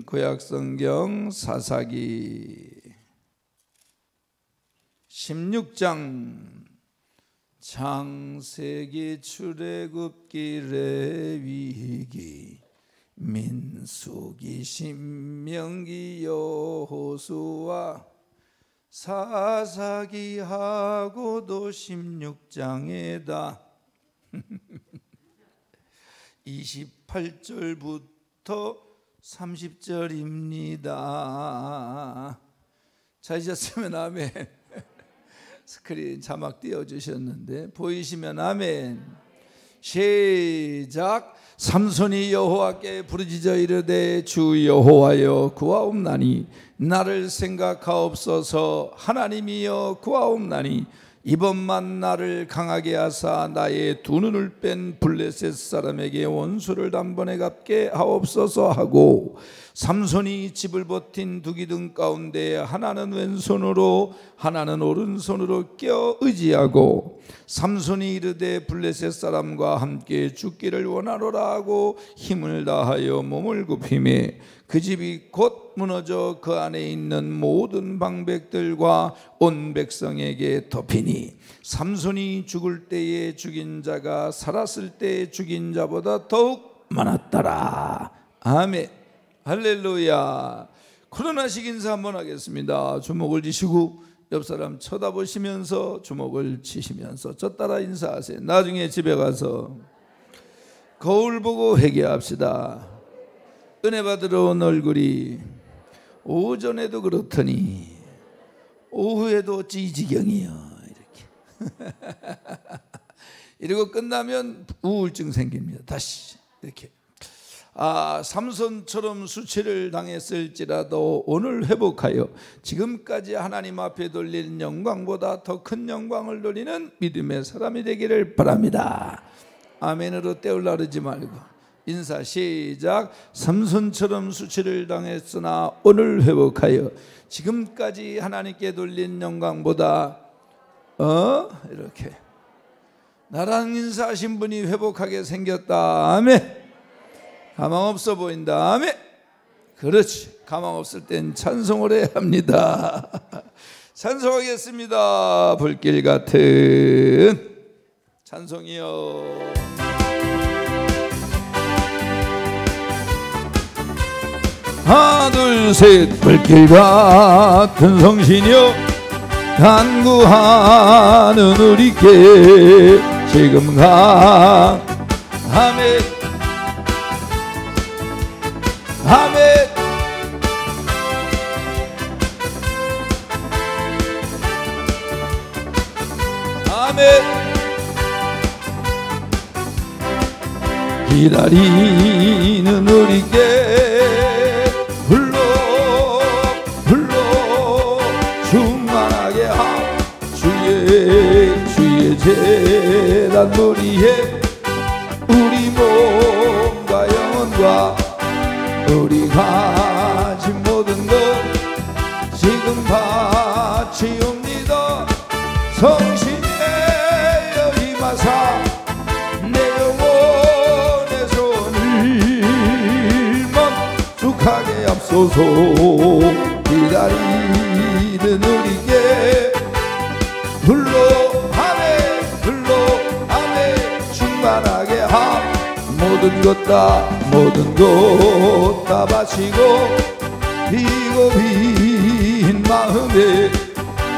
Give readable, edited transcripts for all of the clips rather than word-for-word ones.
구약성경 사사기 16장 창세기, 출애굽기, 레위기, 민수기, 신명기, 여호수아, 사사기하고도 16장에다 28절부터 30절입니다. 찾으셨으면 아멘. 스크린 자막 띄워주셨는데 보이시면 아멘. 시작. 삼손이 여호와께 부르짖어 이르되 주 여호와여 구하옵나니 나를 생각하옵소서. 하나님이여 구하옵나니 이번만 나를 강하게 하사 나의 두 눈을 뺀 블레셋 사람에게 원수를 단번에 갚게 하옵소서 하고, 삼손이 집을 버틴 두 기둥 가운데 하나는 왼손으로 하나는 오른손으로 껴 의지하고, 삼손이 이르되 블레셋 사람과 함께 죽기를 원하노라 하고 힘을 다하여 몸을 굽히매 그 집이 곧 무너져 그 안에 있는 모든 방백들과 온 백성에게 덮이니, 삼손이 죽을 때에 죽인 자가 살았을 때에 죽인 자보다 더욱 많았더라. 아멘. 할렐루야. 코로나식 인사 한번 하겠습니다. 주먹을 쥐시고 옆 사람 쳐다보시면서 주먹을 치시면서 저 따라 인사하세요. 나중에 집에 가서 거울 보고 회개합시다. 은혜 받으러 온 얼굴이 오전에도 그렇더니 오후에도 어찌 지경이요 이렇게 이러고 끝나면 우울증 생깁니다. 다시 이렇게. 삼손처럼 수치를 당했을지라도 오늘 회복하여 지금까지 하나님 앞에 돌린 영광보다 더 큰 영광을 돌리는 믿음의 사람이 되기를 바랍니다. 아멘으로 때우려 그러지 말고 인사 시작. 삼손처럼 수치를 당했으나 오늘 회복하여 지금까지 하나님께 돌린 영광보다 이렇게 나랑 인사하신 분이 회복하게 생겼다. 아멘. 가망 없어 보인다. 아멘. 그렇지. 가망 없을 땐 찬송을 해야 합니다. 찬송하겠습니다. 불길 같은 찬송이요. 하나 둘 셋. 불길 같은 성신이여 간구하는 우리께 지금 가. 아멘. 아멘. 아멘. 기다리는 우리께 불러 충만하게 하. 주의 제단 머리에 우리 몸과 영혼과 우리 가진 모든 것 지금 바치옵니다. 성신의 여임하사 내 영혼의 손을 멈축하게 앞서서 기다리는 우리께 불러하네 충만하게 하. 모든 것 다 바치고 비고 빈 마음에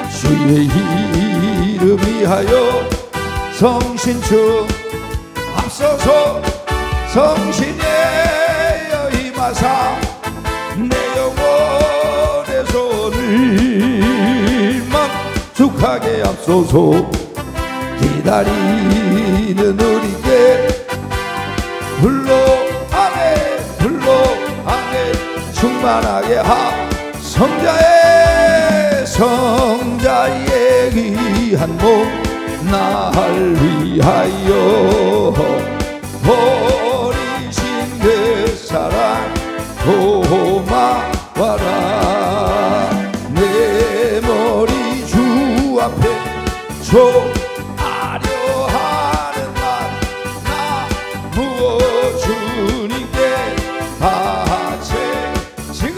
주의 이름 위하여 성신충 앞서서 성신의 여임하사 내 영혼의 손을 멈축하게 앞서서 기다리는 우리께 불러하네 충만하게 하. 성자의 귀한 몸 날 위하여 버리신 그 사랑 고마워라. 내 머리 주 앞에 조아려 하는 날 나 무엇 주님께 바치리.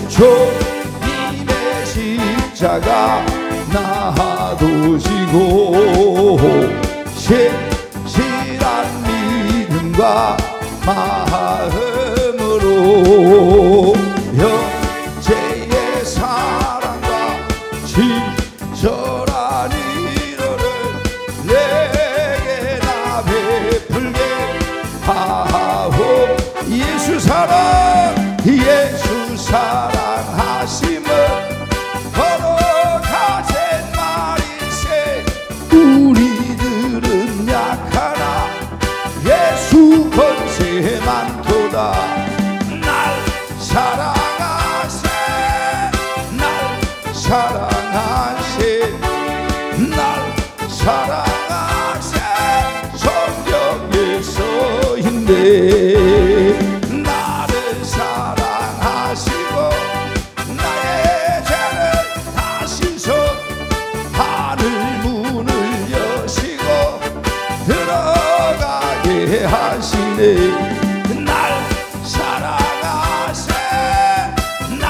주님의 십자가 놔두시고 신실한 믿음과 마음으로 형제의 사랑과 친절한 위로를 내게나 베풀게 하오. 예수 사랑하심은 걸어가젠 말일세. 우리들은 약하나 예수 권세 많도다. 날 사랑하세, 날 사랑하세, 날 사랑하세. 성경에 써있네. 나를 사랑하시고 나의 죄를 다 씻어 하늘 문을 여시고 들어가게 하시네. 날 사랑하세, 날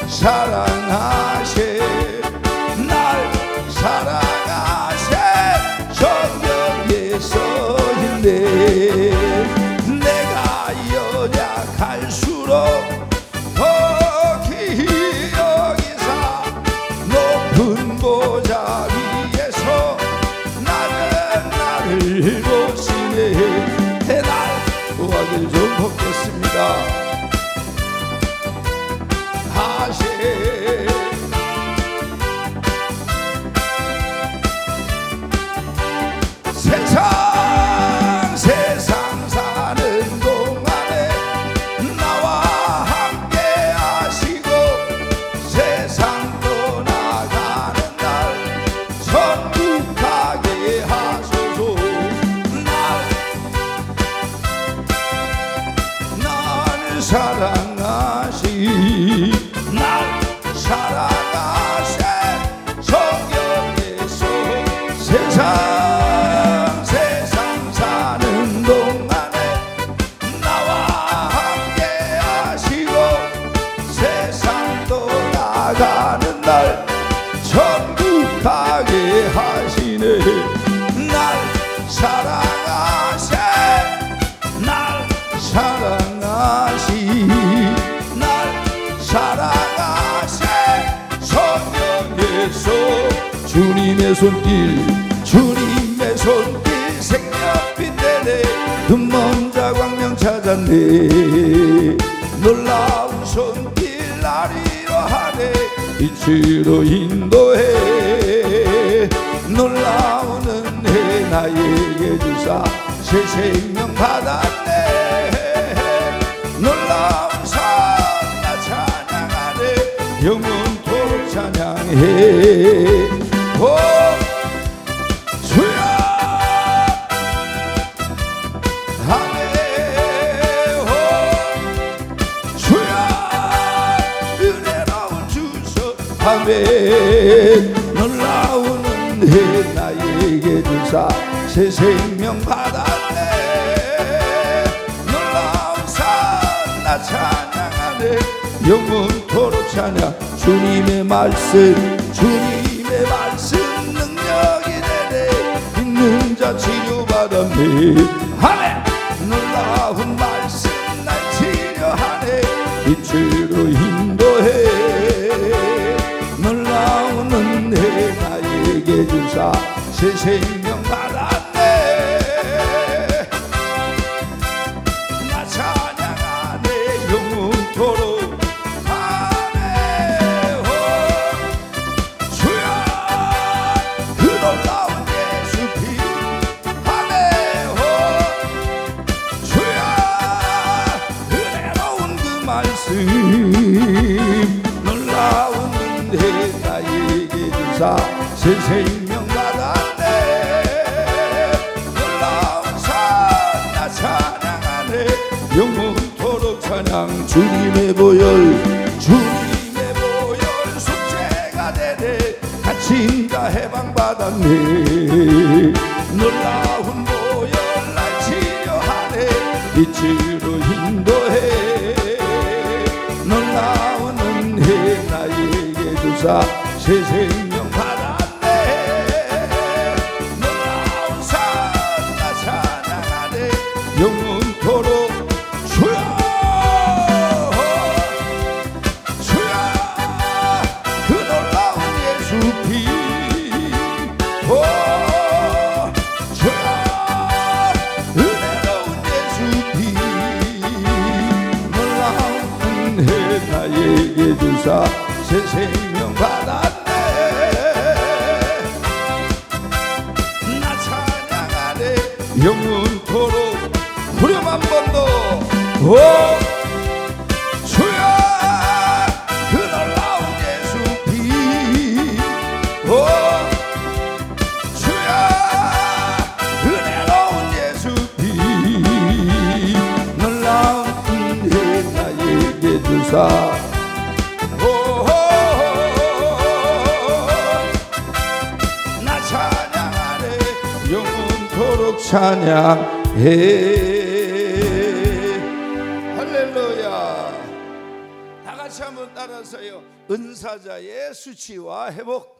사랑하세, 날 사랑하세. 성경에 써있네. 내가 연약할수록 더 기히 여기사 높은 보좌 위에서 나를 보시네. 날 구하길 좀 먹겠습니다. 하세. 세상 사는 동안에 나와 함께 하시고 세상 떠나가는 날 천국 가게 하소서. 날 사랑하시, 날 사랑하세. 성경에서 세상 사는 동안에 나와 함께 하시고 세상 떠나가는 날 천국 가게 하시네. 날 사랑하세, 날 사랑하시, 날 사랑하세. 성경에서 주님의 손길 색연빛 내내 눈먼 자 광명 찾았네. 놀라운 손길 날 위로하네. 빛으로 인도해. 놀라운 은혜 나에게 주사 새 생명 받았네. 놀라운 산 나 찬양하네. 영원토록 찬양해. 오 주여 아멘. 오 주여 은혜로운 주소 아멘. 놀라운 은혜 나에게 주사 새 생명 받았네. 놀라운 산 나 찬양하네. 영원토록 찬양. 주님의 말씀 능력이 되네. 믿는 자 치료받았네. 아멘. 놀라운 말씀 날 치료하네. 빛으로 인도해. 놀라운 은혜 나에게 주사 새 생명 받았네. 나 찬양하네. 영원토록 놀라운 은혜 나에게 주사 새 생명 받았네. 놀라운 산 나 찬양하네. 영원토록 찬양. 주님의 보혈 숙제가 되네. 갇힌 자 해방받았네. 놀라운 보혈 날 치료하네. 빛으로 인도해. 놀라운 은혜 나에게 주사 새 생명 받았네. 놀라운 사랑 찬양하네 영원토록 주여 그 놀라운 예수 피 은혜로운 예수 피 놀라운 은혜 나에게 주사 새 생명 받았네. 나 찬양하네 영원토록. 후렴 한 번 더. 주여 그 놀라운 예수 피 주여 은혜로운 예수 피 놀라운 은혜 나에게 주사 나 찬양하네 영원토록 찬양해. 할렐루야. 다 같이 한번 따라서요. 은사자의 수치와 회복.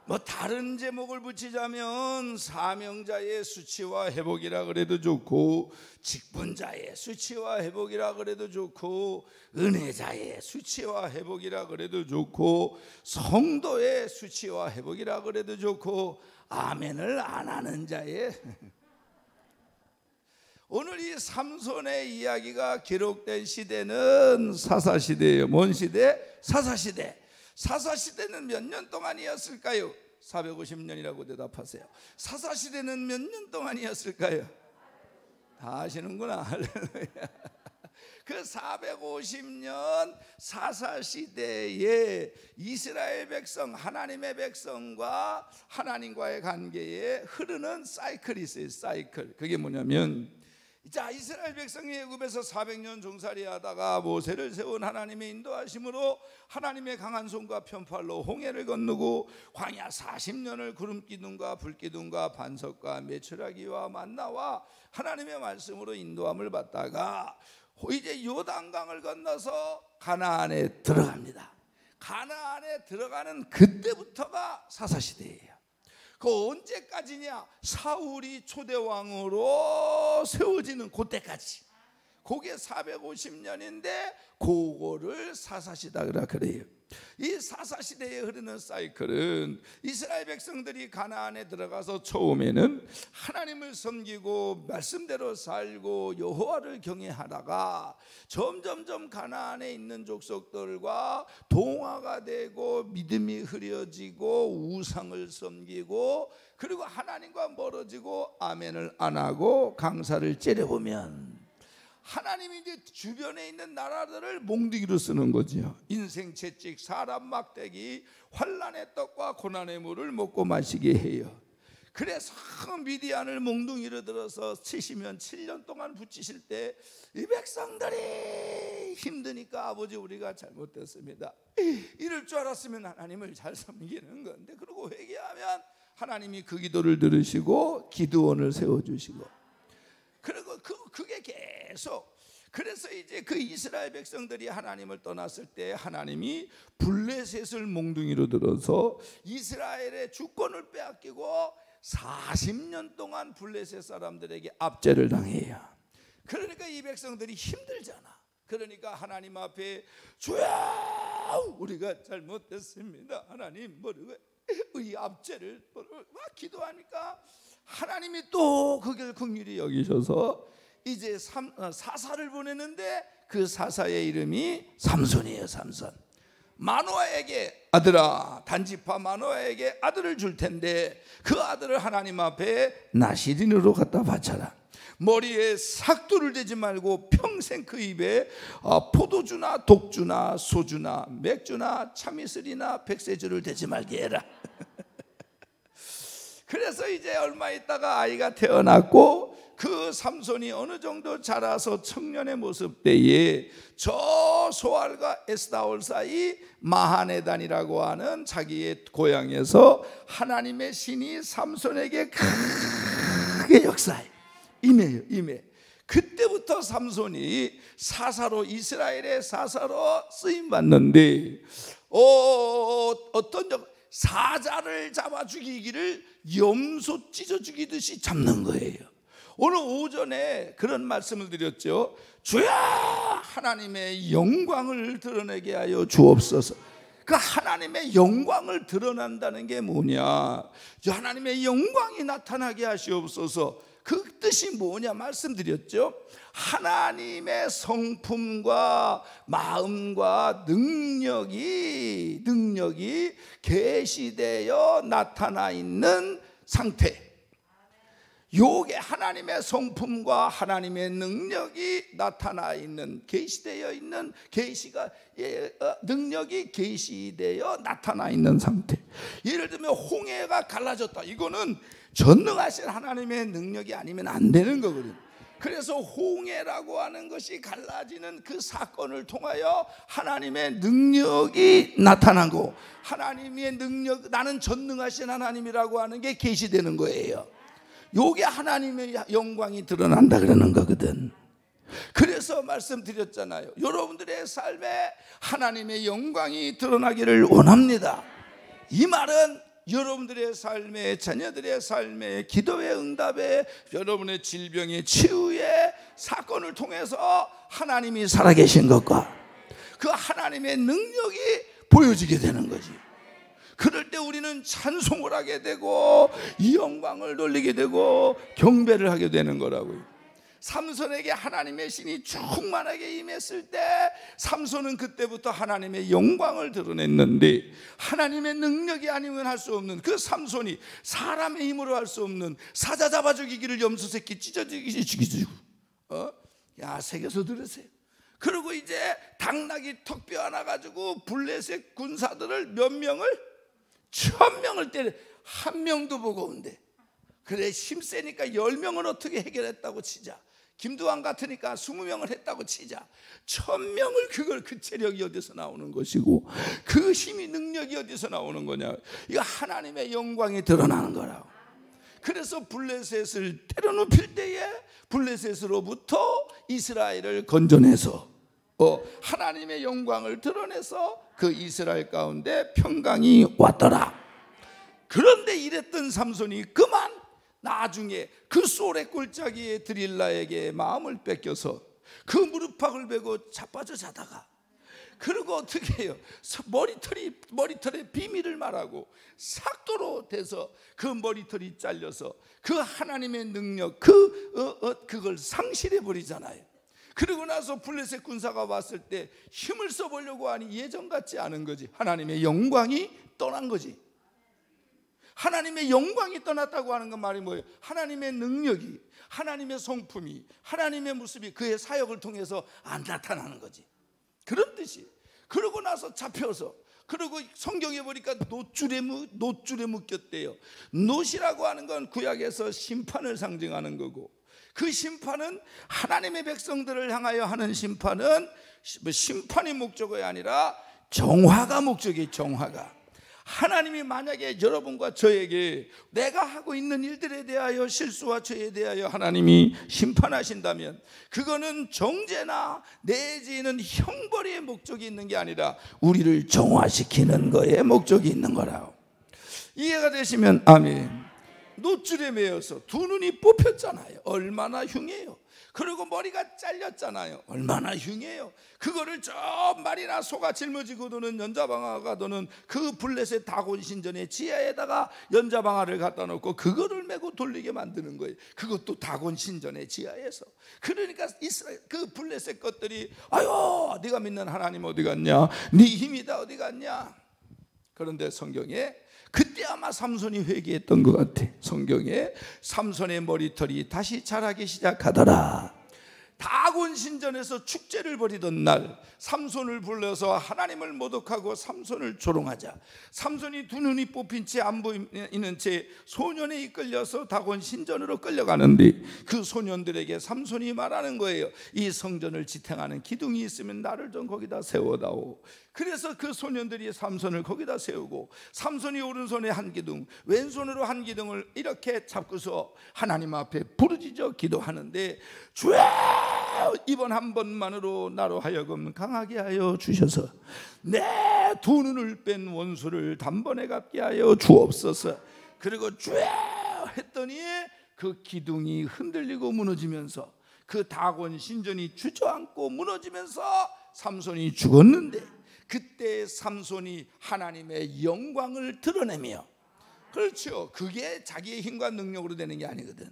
뭐 다른 제목을 붙이자면 사명자의 수치와 회복이라 그래도 좋고, 직분자의 수치와 회복이라 그래도 좋고, 은혜자의 수치와 회복이라 그래도 좋고, 성도의 수치와 회복이라 그래도 좋고, 아멘을 안 하는 자의 오늘 이 삼손의 이야기가 기록된 시대는 사사시대예요. 뭔 시대? 사사시대. 사사시대는 몇 년 동안이었을까요? 450년이라고 대답하세요. 사사시대는 몇 년 동안이었을까요? 다 아시는구나. 그 450년 사사시대에 이스라엘 백성, 하나님의 백성과 하나님과의 관계에 흐르는 사이클이 있어요. 사이클. 그게 뭐냐면, 자, 이스라엘 백성이 애굽에서 400년 종살이 하다가 모세를 세운 하나님의 인도하심으로 하나님의 강한 손과 편팔로 홍해를 건너고 광야 40년을 구름기둥과 불기둥과 반석과 메추라기와 만나와 하나님의 말씀으로 인도함을 받다가 이제 요단강을 건너서 가나안에 들어갑니다. 가나안에 들어가는 그때부터가 사사시대예요. 그 언제까지냐? 사울이 초대왕으로 세워지는 그때까지. 그게 450년인데 그거를 사사시대라 그래요. 이 사사시대에 흐르는 사이클은 이스라엘 백성들이 가나안에 들어가서 처음에는 하나님을 섬기고 말씀대로 살고 여호와를 경외하다가 점점점 가나안에 있는 족속들과 동화가 되고 믿음이 흐려지고 우상을 섬기고 그리고 하나님과 멀어지고 아멘을 안 하고 강사를 째려보면 하나님이 이제 주변에 있는 나라들을 몽둥이로 쓰는 거죠. 인생 채찍, 사람 막대기, 환난의 떡과 고난의 물을 먹고 마시게 해요. 그래서 미디안을 몽둥이로 들어서 치시면 7년 동안 붙이실 때 이 백성들이 힘드니까 아버지 우리가 잘못됐습니다. 이럴 줄 알았으면 하나님을 잘 섬기는 건데, 그리고 회개하면 하나님이 그 기도를 들으시고 기드온을 세워주시고, 그리고 그게 계속. 그래서 이제 그 이스라엘 백성들이 하나님을 떠났을 때 하나님이 블레셋을 몽둥이로 들어서 이스라엘의 주권을 빼앗기고 40년 동안 블레셋 사람들에게 압제를 당해요. 그러니까 이 백성들이 힘들잖아. 그러니까 하나님 앞에 주여 우리가 잘못됐습니다. 하나님 모르고 이 압제를 막 기도하니까 하나님이 또 그걸 긍휼히 여기셔서 이제 사사를 보내는데 그 사사의 이름이 삼손이에요. 삼손. 마노아에게 아들아, 단지파 마노아에게 아들을 줄 텐데 그 아들을 하나님 앞에 나시린으로 갖다 바쳐라. 머리에 삭도를 대지 말고 평생 그 입에 포도주나 독주나 소주나 맥주나 참이슬이나 백세주를 대지 말게 해라. 그래서 이제 얼마 있다가 아이가 태어났고 그 삼손이 어느 정도 자라서 청년의 모습 때에 저 소알과 에스다올 사이 마하네단이라고 하는 자기의 고향에서 하나님의 신이 삼손에게 크게 역사해 임해요. 임해. 그때부터 삼손이 사사로, 이스라엘의 사사로 쓰임 받는데 어떤 사자를 잡아 죽이기를 염소 찢어 죽이듯이 잡는 거예요. 오늘 오전에 그런 말씀을 드렸죠. 주여 하나님의 영광을 드러내게 하여 주옵소서. 그 하나님의 영광을 드러난다는 게 뭐냐? 하나님의 영광이 나타나게 하시옵소서. 그 뜻이 뭐냐 말씀드렸죠. 하나님의 성품과 마음과 능력이 계시되어 나타나 있는 상태. 요게 하나님의 성품과 하나님의 능력이 나타나 있는, 계시되어 있는, 능력이 계시되어 나타나 있는 상태. 예를 들면 홍해가 갈라졌다. 이거는 전능하신 하나님의 능력이 아니면 안 되는 거거든요. 그래서 홍해라고 하는 것이 갈라지는 그 사건을 통하여 하나님의 능력이 나타난 거, 하나님의 능력, 나는 전능하신 하나님이라고 하는 게 계시되는 거예요. 요게 하나님의 영광이 드러난다 그러는 거거든. 그래서 말씀드렸잖아요. 여러분들의 삶에 하나님의 영광이 드러나기를 원합니다. 이 말은 여러분들의 삶에, 자녀들의 삶에, 기도의 응답에, 여러분의 질병의 치유의 사건을 통해서 하나님이 살아계신 것과 그 하나님의 능력이 보여지게 되는 거지. 그럴 때 우리는 찬송을 하게 되고 이 영광을 돌리게 되고 경배를 하게 되는 거라고요. 삼손에게 하나님의 신이 충만하게 임했을 때 삼손은 그때부터 하나님의 영광을 드러냈는데, 하나님의 능력이 아니면 할 수 없는 그 삼손이 사람의 힘으로 할 수 없는 사자 잡아 죽이기를 염소 새끼 찢어 죽이고 야, 새겨서 들으세요. 그리고 이제 당나귀 턱뼈 하나 가지고 블레셋 군사들을 몇 명을? 1000명을 때려. 한 명도 버거운데. 그래, 힘세니까 10명을 어떻게 해결했다고 치자. 김두한 같으니까 20명을 했다고 치자. 1000명을 그 체력이 어디서 나오는 것이고 그 힘이, 능력이 어디서 나오는 거냐. 이거 하나님의 영광이 드러나는 거라고. 그래서 블레셋을 때려눕힐 때에 블레셋으로부터 이스라엘을 건져내서 하나님의 영광을 드러내서 그 이스라엘 가운데 평강이 왔더라. 그런데 이랬던 삼손이 그만 나중에 그 소래 골짜기에 드릴라에게 마음을 뺏겨서 그 무릎팍을 베고 자빠져 자다가, 그리고 어떻게 해요? 머리털에 비밀을 말하고 삭도로 돼서 그 머리털이 잘려서 그 하나님의 능력 그걸 상실해 버리잖아요. 그리고 나서 블레셋 군사가 왔을 때 힘을 써보려고 하니 예전 같지 않은 거지. 하나님의 영광이 떠난 거지. 하나님의 영광이 떠났다고 하는 건 말이 뭐예요? 하나님의 능력이, 하나님의 성품이, 하나님의 모습이 그의 사역을 통해서 안 나타나는 거지. 그런 뜻이. 그러고 나서 잡혀서, 그리고 성경에 보니까 놋줄에 묶였대요. 놋이라고 하는 건 구약에서 심판을 상징하는 거고, 그 심판은 하나님의 백성들을 향하여 하는 심판은 심판이 목적이 아니라 정화가 목적이에요. 정화가. 하나님이 만약에 여러분과 저에게 내가 하고 있는 일들에 대하여, 실수와 죄에 대하여 하나님이 심판하신다면 그거는 정죄나 내지는 형벌의 목적이 있는 게 아니라 우리를 정화시키는 거에 목적이 있는 거라고. 이해가 되시면 아멘. 놋줄에 매여서 두 눈이 뽑혔잖아요. 얼마나 흉해요. 그리고 머리가 잘렸잖아요. 얼마나 흉해요. 그거를 저 말이나 소가 짊어지고 도는 연자방아가 도는 그 블레셋 다곤 신전의 지하에다가 연자방아를 갖다 놓고 그거를 메고 돌리게 만드는 거예요. 그것도 다곤 신전의 지하에서. 그러니까 이스라엘 그 블레셋 것들이 아유, 네가 믿는 하나님 어디 갔냐, 네 힘이 다 어디 갔냐. 그런데 성경에 그때 아마 삼손이 회개했던 것 같아. 성경에 삼손의 머리털이 다시 자라기 시작하더라. 다곤 다곤 신전에서 축제를 벌이던 날 삼손을 불러서 하나님을 모독하고 삼손을 조롱하자 삼손이 두 눈이 뽑힌 채 안 보이는 채 소년에 이끌려서 다곤 신전으로 끌려가는데 그 소년들에게 삼손이 말하는 거예요. 이 성전을 지탱하는 기둥이 있으면 나를 좀 거기다 세워다오. 그래서 그 소년들이 삼손을 거기다 세우고 삼손이 오른손에 한 기둥 왼손으로 한 기둥을 이렇게 잡고서 하나님 앞에 부르짖어 기도하는데 주여 이번 한 번만으로 나로 하여금 강하게 하여 주셔서 내 두 눈을 뺀 원수를 단번에 갚게 하여 주옵소서. 그리고 주여 했더니 그 기둥이 흔들리고 무너지면서 그 다곤 신전이 주저앉고 무너지면서 삼손이 죽었는데 그때 삼손이 하나님의 영광을 드러내며 그렇죠. 그게 자기의 힘과 능력으로 되는 게 아니거든.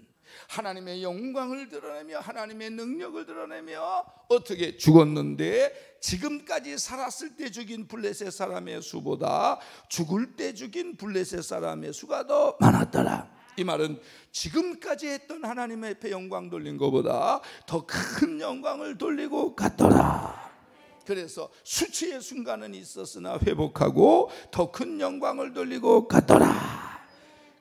하나님의 영광을 드러내며 하나님의 능력을 드러내며 어떻게 죽었는데 지금까지 살았을 때 죽인 블레셋 사람의 수보다 죽을 때 죽인 블레셋 사람의 수가 더 많았더라. 이 말은 지금까지 했던 하나님의 앞에 영광 돌린 것보다 더 큰 영광을 돌리고 갔더라. 그래서 수치의 순간은 있었으나 회복하고 더 큰 영광을 돌리고 갔더라.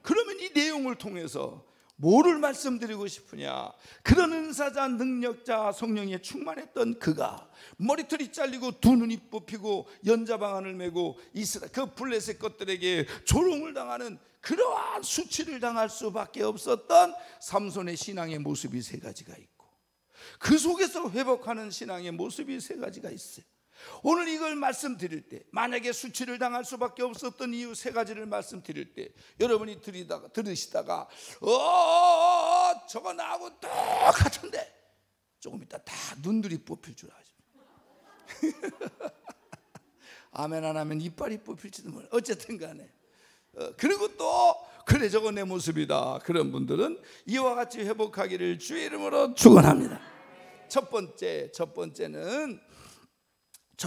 그러면 이 내용을 통해서 뭐를 말씀드리고 싶으냐? 그런 은사자 능력자 성령에 충만했던 그가 머리털이 잘리고 두 눈이 뽑히고 연자방안을 메고 이스라엘 그 블레셋 것들에게 조롱을 당하는 그러한 수치를 당할 수밖에 없었던 삼손의 신앙의 모습이 세 가지가 있고 그 속에서 회복하는 신앙의 모습이 세 가지가 있어요. 오늘 이걸 말씀드릴 때 만약에 수치를 당할 수밖에 없었던 이유 세 가지를 말씀드릴 때 여러분이 들으시다가 저거 나하고 똑같은데 조금 이따 다 눈들이 뽑힐 줄 아죠. 아멘 안 하면 이빨이 뽑힐지도 몰라. 어쨌든 간에 그리고 또 그래 저거 내 모습이다. 그런 분들은 이와 같이 회복하기를 주의 이름으로 축원합니다. 첫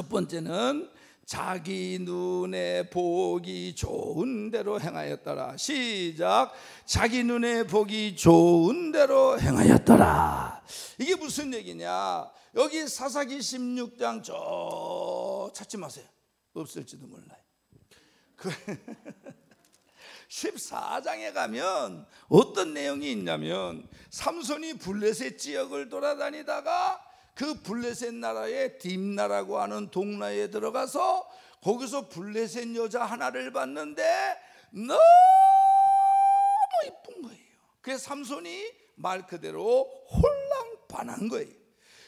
번째는 자기 눈에 보기 좋은 대로 행하였더라. 시작. 자기 눈에 보기 좋은 대로 행하였더라. 이게 무슨 얘기냐? 여기 사사기 16장 저 찾지 마세요. 없을지도 몰라요. 14장에 가면 어떤 내용이 있냐면 삼손이 블레셋 지역을 돌아다니다가 그 블레셋 나라의 딥나라고 하는 동나라에 들어가서 거기서 블레셋 여자 하나를 봤는데 너무 이쁜 거예요. 그래서 삼손이 말 그대로 홀랑반한 거예요.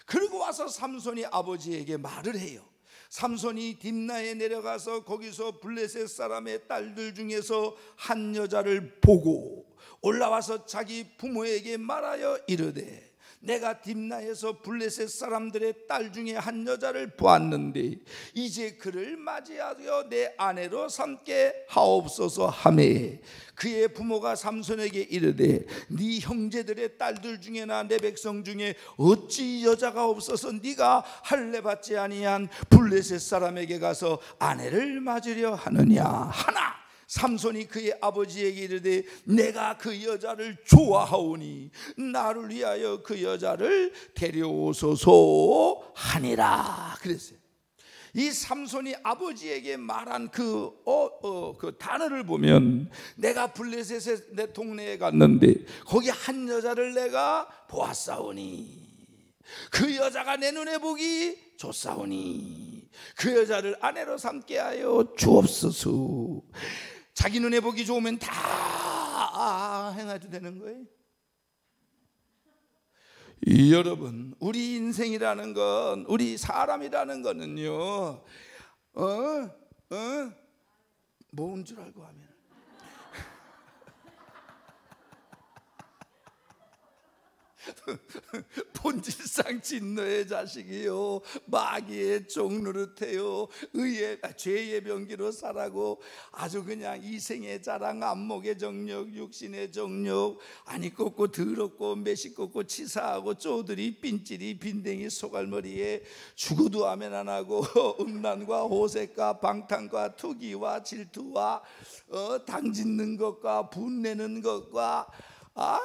그리고 와서 삼손이 아버지에게 말을 해요. 삼손이 딥나에 내려가서 거기서 블레셋 사람의 딸들 중에서 한 여자를 보고 올라와서 자기 부모에게 말하여 이르되 내가 딥나에서 블레셋 사람들의 딸 중에 한 여자를 보았는데 이제 그를 맞이하여 내 아내로 삼게 하옵소서 하매 그의 부모가 삼손에게 이르되 네 형제들의 딸들 중에나 내 백성 중에 어찌 여자가 없어서 네가 할례 받지 아니한 블레셋 사람에게 가서 아내를 맞으려 하느냐 하나 삼손이 그의 아버지에게 이르되 내가 그 여자를 좋아하오니 나를 위하여 그 여자를 데려오소서 하니라 그랬어요. 이 삼손이 아버지에게 말한 그 단어를 보면 내가 블레셋의 내 동네에 갔는데 거기 한 여자를 내가 보았사오니 그 여자가 내 눈에 보기 좋사오니 그 여자를 아내로 삼게 하여 주옵소서. 자기 눈에 보기 좋으면 다 행해도 되는 거예요. 여러분 우리 인생이라는 건 우리 사람이라는 거는요 뭔 줄 알고 하면 본질상 진노의 자식이요 마귀의 종 노릇해요 죄의 병기로 살아고 아주 그냥 이생의 자랑 안목의 정력 육신의 정력 아니 꺾고 더럽고 매시 꺾고 치사하고 쪼들이 빈찔이 빈댕이 소갈머리에 죽어도 아멘 안 하고 음란과 호색과 방탕과 투기와 질투와 당짓는 것과 분내는 것과 아유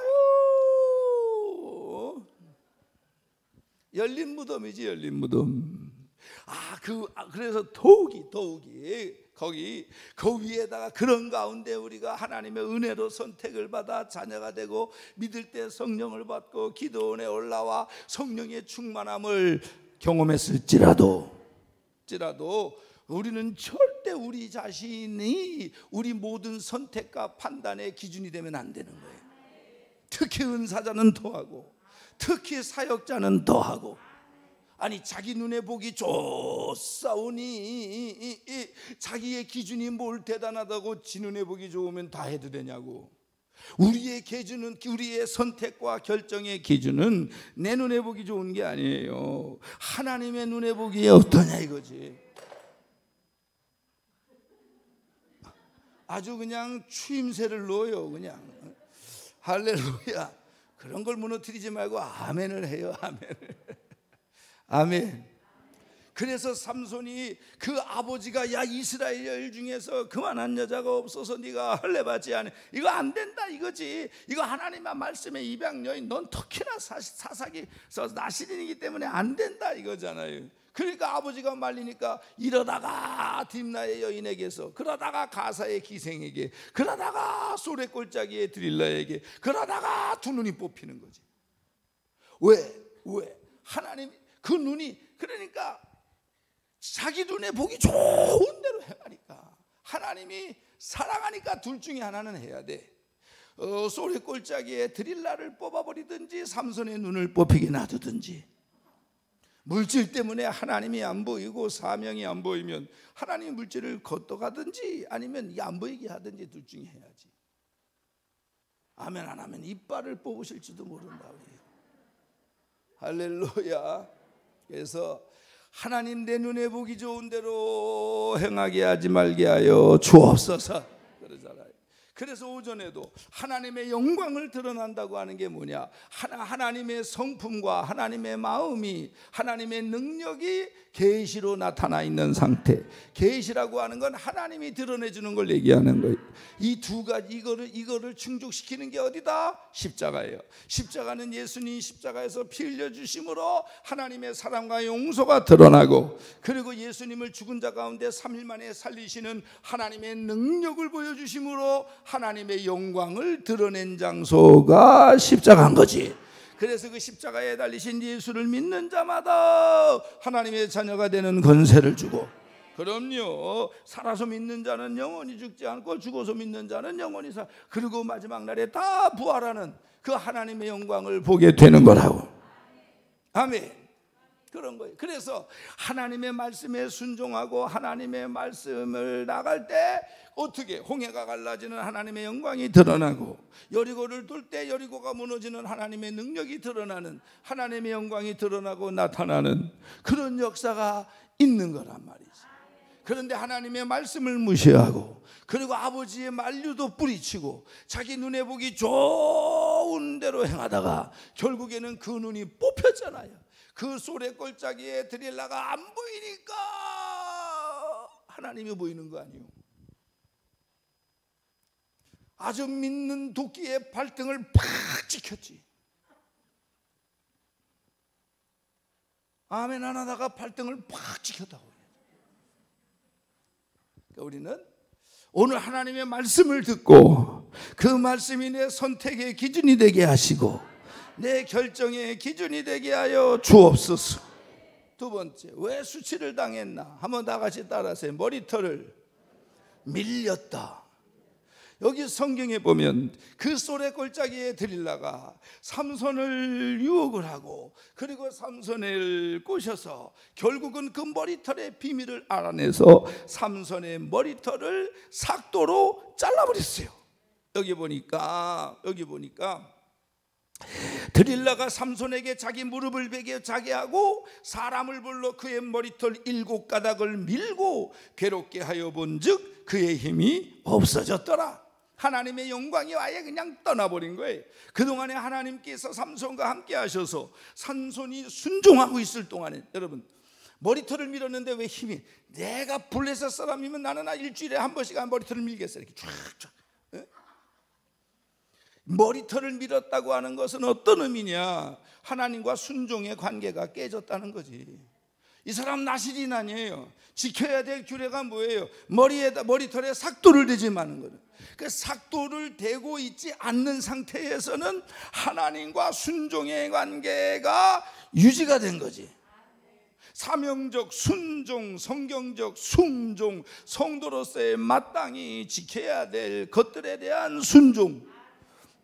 열린 무덤이지, 열린 무덤. 그래서 더욱이 거기 그 위에다가 그런 가운데 우리가 하나님의 은혜로 선택을 받아 자녀가 되고 믿을 때 성령을 받고 기도원에 올라와 성령의 충만함을 경험했을지라도 우리는 절대 우리 자신이 우리 모든 선택과 판단의 기준이 되면 안 되는 거예요. 특히 은사자는 더하고, 특히 사역자는 더하고. 아니, 자기 눈에 보기 좋사오니 자기의 기준이 뭘 대단하다고 지 눈에 보기 좋으면 다 해도 되냐고. 우리의 기준은, 우리의 선택과 결정의 기준은 내 눈에 보기 좋은 게 아니에요. 하나님의 눈에 보기에 어떠냐 이거지. 아주 그냥 추임새를 넣어요. 그냥 할렐루야. 그런 걸 무너뜨리지 말고 아멘을 해요. 아멘. 그래서 삼손이 그 아버지가 야 이스라엘 중에서 그만한 여자가 없어서 네가 할례받지 않아, 이거 안 된다 이거지. 이거 하나님의 말씀에 입양 여인, 넌 특히나 사사기 나시린이기 때문에 안 된다 이거잖아요. 그러니까 아버지가 말리니까 이러다가 딥나의 여인에게서, 그러다가 가사의 기생에게, 그러다가 소래 꼴짜기의 드릴라에게, 그러다가 두 눈이 뽑히는 거지. 왜? 하나님 그 눈이, 그러니까 자기 눈에 보기 좋은 대로 행하니까, 하나님이 사랑하니까 둘 중에 하나는 해야 돼. 소래 꼴짜기의 드릴라를 뽑아버리든지 삼손의 눈을 뽑히게 놔두든지. 물질 때문에 하나님이 안 보이고 사명이 안 보이면 하나님이 물질을 걷어가든지 아니면 안 보이게 하든지 둘 중에 해야지. 아멘 안 하면 이빨을 뽑으실지도 모른다. 할렐루야. 그래서 하나님 내 눈에 보기 좋은 대로 행하게 하지 말게 하여 주옵소서 그러잖아요. 그래서 오전에도 하나님의 영광을 드러난다고 하는 게 뭐냐, 하나님의 성품과 하나님의 마음이, 하나님의 능력이 계시로 나타나 있는 상태. 계시라고 하는 건 하나님이 드러내주는 걸 얘기하는 거예요. 이 두 가지, 이거를 충족시키는 게 어디다? 십자가예요. 십자가는 예수님이 십자가에서 피 흘려주심으로 하나님의 사랑과 용서가 드러나고, 그리고 예수님을 죽은 자 가운데 3일 만에 살리시는 하나님의 능력을 보여주심으로 하나님의 영광을 드러낸 장소가 십자가인 거지. 그래서 그 십자가에 달리신 예수를 믿는 자마다 하나님의 자녀가 되는 권세를 주고, 그럼요, 살아서 믿는 자는 영원히 죽지 않고 죽어서 믿는 자는 영원히 그리고 마지막 날에 다 부활하는 그 하나님의 영광을 보게 되는 거라고. 아멘. 그런 거예요. 그래서 하나님의 말씀에 순종하고 하나님의 말씀을 나갈 때 어떻게 홍해가 갈라지는 하나님의 영광이 드러나고, 여리고를 돌 때 여리고가 무너지는 하나님의 능력이 드러나는, 하나님의 영광이 드러나고 나타나는 그런 역사가 있는 거란 말이지. 그런데 하나님의 말씀을 무시하고, 그리고 아버지의 만류도 뿌리치고 자기 눈에 보기 좋은 대로 행하다가 결국에는 그 눈이 뽑혔잖아요. 그 소래 꼴짜기에 드릴라가 안 보이니까 하나님이 보이는 거 아니에요. 아주 믿는 도끼의 발등을 팍 찍혔지. 아멘 안 하다가 발등을 팍 찍혔다고. 그러니까 우리는 오늘 하나님의 말씀을 듣고 그 말씀이 내 선택의 기준이 되게 하시고 내 결정의 기준이 되게 하여 주옵소서. 두 번째, 왜 수치를 당했나? 한번 다 같이 따라하세요. 머리털을 밀렸다. 여기 성경에 보면 그 소래 꼴짜기에 드릴라가 삼손을 유혹을 하고, 그리고 삼손을 꼬셔서 결국은 그 머리털의 비밀을 알아내서 삼손의 머리털을 삭도로 잘라버렸어요. 여기 보니까 드릴라가 삼손에게 자기 무릎을 베게 자게 하고 사람을 불러 그의 머리털 7가닥을 밀고 괴롭게 하여 본즉 그의 힘이 없어졌더라. 하나님의 영광이 아예 그냥 떠나버린 거예요. 그동안에 하나님께서 삼손과 함께 하셔서 삼손이 순종하고 있을 동안에, 여러분 머리털을 밀었는데 왜 힘이, 내가 블레셋 사람이면 나는 일주일에 한 번씩 머리털을 밀겠어. 이렇게 쫙쫙. 머리털을 밀었다고 하는 것은 어떤 의미냐? 하나님과 순종의 관계가 깨졌다는 거지. 이 사람 나시린 아니에요. 지켜야 될 규례가 뭐예요? 머리털에 삭도를 대지 마는 거예요. 그 삭도를 대고 있지 않는 상태에서는 하나님과 순종의 관계가 유지가 된 거지. 사명적 순종, 성경적 순종, 성도로서의 마땅히 지켜야 될 것들에 대한 순종,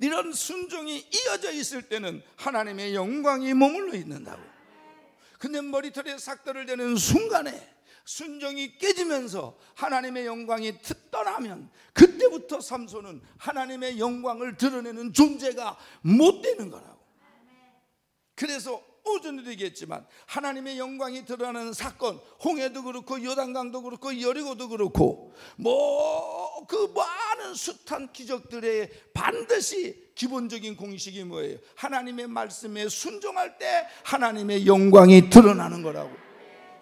이런 순종이 이어져 있을 때는 하나님의 영광이 머물러 있는다고. 근데 머리털에 삭도를 대는 순간에 순종이 깨지면서 하나님의 영광이 떠나면 그때부터 삼손은 하나님의 영광을 드러내는 존재가 못 되는 거라고. 그래서 오전에도 얘기했지만 하나님의 영광이 드러나는 사건, 홍해도 그렇고 요단강도 그렇고 여리고도 그렇고 그 많은 숱한 기적들의 반드시 기본적인 공식이 뭐예요? 하나님의 말씀에 순종할 때 하나님의 영광이 드러나는 거라고.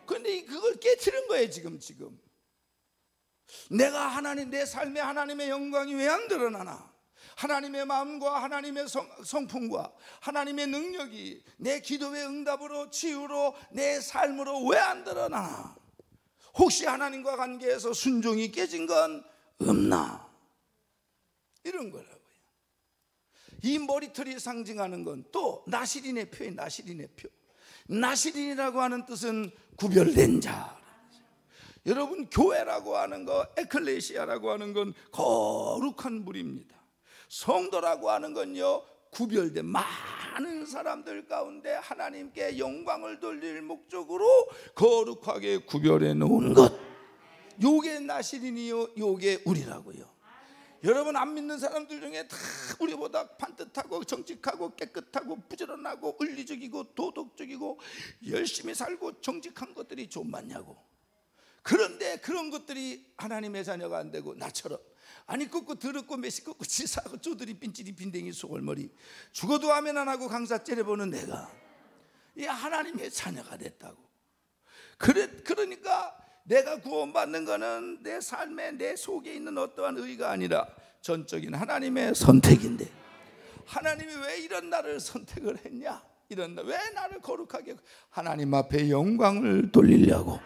그런데 그걸 깨트린 거예요. 지금 내가 내 삶에 하나님의 영광이 왜 안 드러나나? 하나님의 마음과 하나님의 성품과 하나님의 능력이 내 기도의 응답으로, 치유로, 내 삶으로 왜 안 드러나나? 혹시 하나님과 관계에서 순종이 깨진 건 없나? 이런 거라고요. 이 머리털이 상징하는 건 또 나시린의 표예요. 나시린의 표. 나시린이라고 하는 뜻은 구별된 자. 여러분, 교회라고 하는 거, 에클레시아라고 하는 건 거룩한 무리입니다. 성도라고 하는 건요, 구별된 많은 사람들 가운데 하나님께 영광을 돌릴 목적으로 거룩하게 구별해 놓은 것, 요게 나시린이요, 요게 우리라고요. 여러분, 안 믿는 사람들 중에 다 우리보다 반듯하고 정직하고 깨끗하고 부지런하고 의리적이고 도덕적이고 열심히 살고 정직한 것들이 좀 많냐고. 그런데 그런 것들이 하나님의 자녀가 안 되고 나처럼 아니 꺾고 더럽고 매시껍고 치사하고 쪼들이 빈찌리 빈댕이 소골머리 죽어도 아멘 안 하고 강사 째려보는 내가 이 하나님의 자녀가 됐다고. 그러니까 내가 구원받는 거는 내 삶에 내 속에 있는 어떠한 의가 아니라 전적인 하나님의 선택인데, 하나님이 왜 이런 나를 선택을 했냐? 왜 나를 거룩하게, 하나님 앞에 영광을 돌리려고.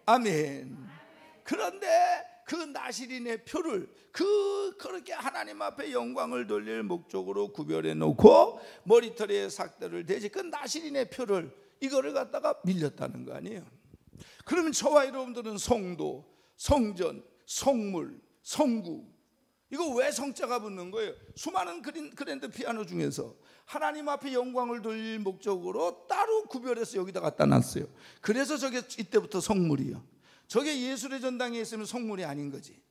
아멘. 그런데 그 나시린의 표를 그렇게 하나님 앞에 영광을 돌릴 목적으로 구별해 놓고 머리털에 삭도를 대지, 그 나시린의 표를 이거를 갖다가 밀렸다는 거 아니에요. 그러면 저와 여러분들은 성도, 성전, 성물, 성구, 이거 왜 성자가 붙는 거예요? 수많은 그랜드 피아노 중에서 하나님 앞에 영광을 돌릴 목적으로 따로 구별해서 여기다 갖다 놨어요. 그래서 저게 이때부터 성물이요. 저게 예술의 전당에 있으면 성물이 아닌 거지.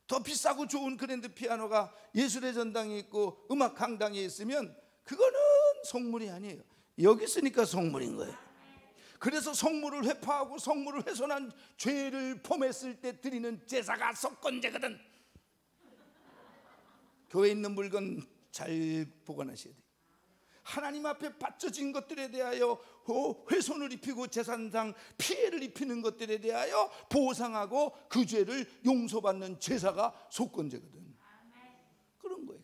더 비싸고 좋은 그랜드 피아노가 예술의 전당에 있고 음악 강당에 있으면 그거는 성물이 아니에요. 여기 있으니까 성물인 거예요. 그래서 성물을 회파하고 성물을 훼손한 죄를 범했을 때 드리는 제사가 속건제거든. 교회에 있는 물건 잘 보관하셔야 돼요. 하나님 앞에 바쳐진 것들에 대하여 훼손을 입히고 재산상 피해를 입히는 것들에 대하여 보상하고 그 죄를 용서받는 제사가 속건제거든. 그런 거예요.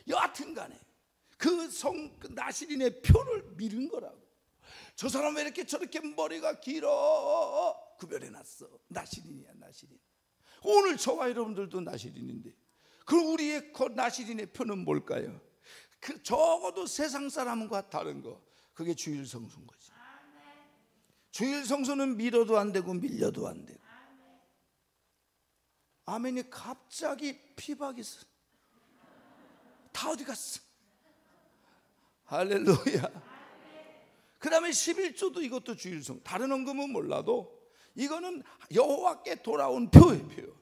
여하튼 간에 그 나시린의 표를 미룬 거라고. 저 사람 왜 이렇게 저렇게 머리가 길어? 구별해놨어. 나시린이야, 나시린. 오늘 저와 여러분들도 나시린인데, 그럼 우리의 나시린의 표는 뭘까요? 적어도 세상 사람과 다른 거, 그게 주일성수인 거지. 주일성수는 밀어도 안 되고 밀려도 안 되고. 아멘이 갑자기 피박이 있어. 다 어디 갔어? 할렐루야. 그 다음에 11조도 이것도 주일성. 다른 언급은 몰라도 이거는 여호와께 돌아온 표예요, 표.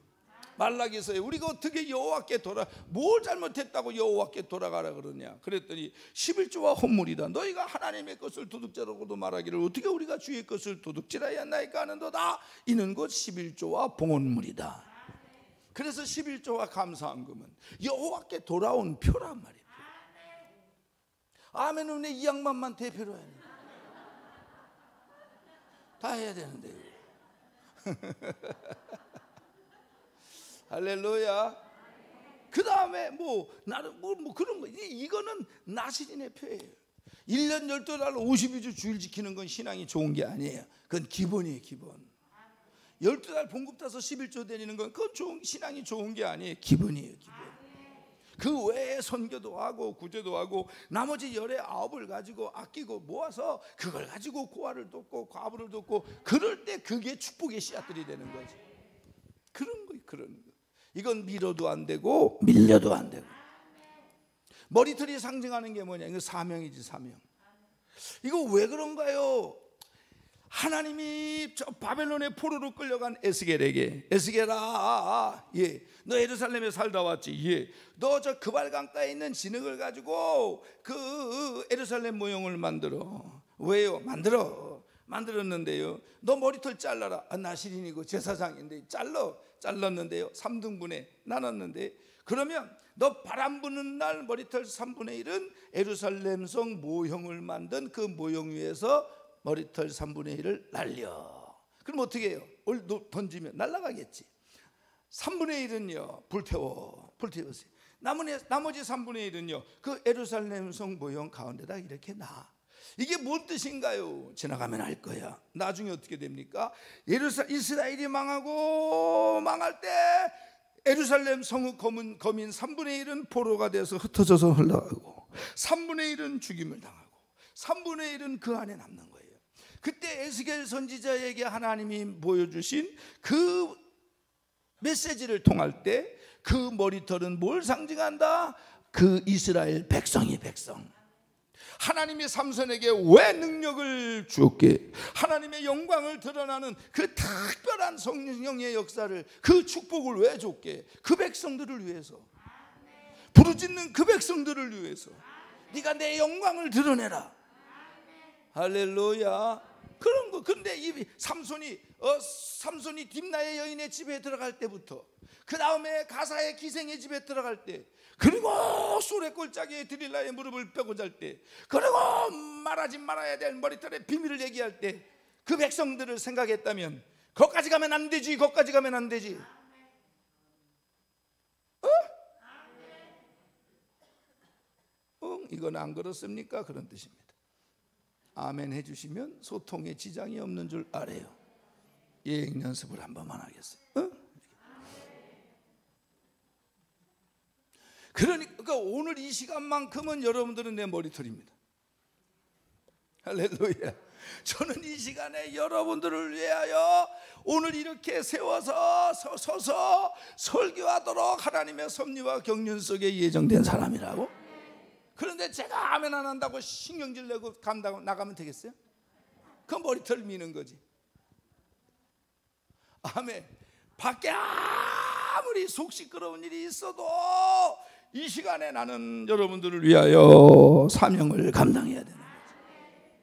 말라기서에 우리가 어떻게 여호와께 뭘 잘못했다고 여호와께 돌아가라 그러냐? 그랬더니 11조와 헌물이다. 너희가 하나님의 것을 도둑질하고도 말하기를 어떻게 우리가 주의 것을 도둑질하여 나이까 하는도다. 이는 곧 11조와 봉헌물이다. 그래서 11조와 감사헌금은 여호와께 돌아온 표란 말이에요. 아멘은 왜 이 양반만 대표로 해야 돼? 다 해야 되는데. 할렐루야. 그 다음에 뭐 나는 뭐 그런 거, 이거는 나시린의 표예요. 1년 12달 52주 주일 지키는 건 신앙이 좋은 게 아니에요. 그건 기본이에요, 기본. 12달 봉급 타서 11조 드리는 건 그건 신앙이 좋은 게 아니에요. 기본이에요, 기본. 그 외에 선교도 하고 구제도 하고 나머지 19을 가지고 아끼고 모아서 그걸 가지고 고아를 돕고 과부를 돕고 그럴 때 그게 축복의 씨앗들이 되는 거지. 그런 거예요, 그런 거. 이건 밀어도 안 되고 밀려도 안 되고. 머리털이 상징하는 게 뭐냐? 이거 사명이지, 사명. 이거 왜 그런가요? 하나님이 저 바벨론의 포로로 끌려간 에스겔에게, 에스겔아, 예, 너 예루살렘에 살다 왔지, 예, 너 저 그발 강가에 있는 진흙을 가지고 그 에루살렘 모형을 만들어. 왜요? 만들었는데요. 너 머리털 잘라라. 나시린이고 제사장인데 잘랐는데요. 3등분에 나눴는데, 그러면 너 바람 부는 날 머리털 3분의 1은 예루살렘성 모형을 만든 그 모형 위에서 머리털 3분의 1을 날려. 그럼 어떻게 해요? 던지면 날아가겠지. 3분의 1은요 불태웠어요. 나머지 3분의 1은요 그 예루살렘성 모형 가운데다 이렇게 놔. 이게 뭔 뜻인가요? 지나가면 알 거야. 나중에 어떻게 됩니까? 이스라엘이 망할 때 예루살렘 성읍 거민 3분의 1은 포로가 돼서 흩어져서 흘러가고 3분의 1은 죽임을 당하고 3분의 1은 그 안에 남는 거예요. 그때 에스겔 선지자에게 하나님이 보여주신 그 메시지를 통할 때 그 머리털은 뭘 상징한다? 그 이스라엘 백성이 백성. 하나님이 삼손에게 왜 능력을 주었게, 하나님의 영광을 드러나는 그 특별한 성령의 역사를, 그 축복을 왜 줬게? 그 백성들을 위해서, 부르짖는 그 백성들을 위해서. 네가 내 영광을 드러내라. 할렐루야. 그런 거. 근데 이 삼손이 딥나의 여인의 집에 들어갈 때부터, 그 다음에 가사의 기생의 집에 들어갈 때, 그리고 술의 꼴짝이에 드릴라의 무릎을 펴고 잘 때, 그리고 말하지 말아야 될 머리털의 비밀을 얘기할 때, 그 백성들을 생각했다면 거기까지 가면 안 되지. 거기까지 가면 안 되지. 이건 안 그렇습니까? 그런 뜻입니다. 아멘 해주시면 소통에 지장이 없는 줄 알아요. 예행 연습을 한 번만 하겠어요. 그러니까 오늘 이 시간만큼은 여러분들은 내 머리털입니다. 할렐루야. 저는 이 시간에 여러분들을 위하여 오늘 이렇게 세워서 서서 설교하도록 하나님의 섭리와 경륜 속에 예정된 사람이라고. 그런데 제가 아멘 안 한다고 신경질 내고 나가면 되겠어요? 그 머리털 미는 거지. 아멘. 밖에 아무리 속 시끄러운 일이 있어도 이 시간에 나는 여러분들을 위하여 사명을 감당해야 되는 거지.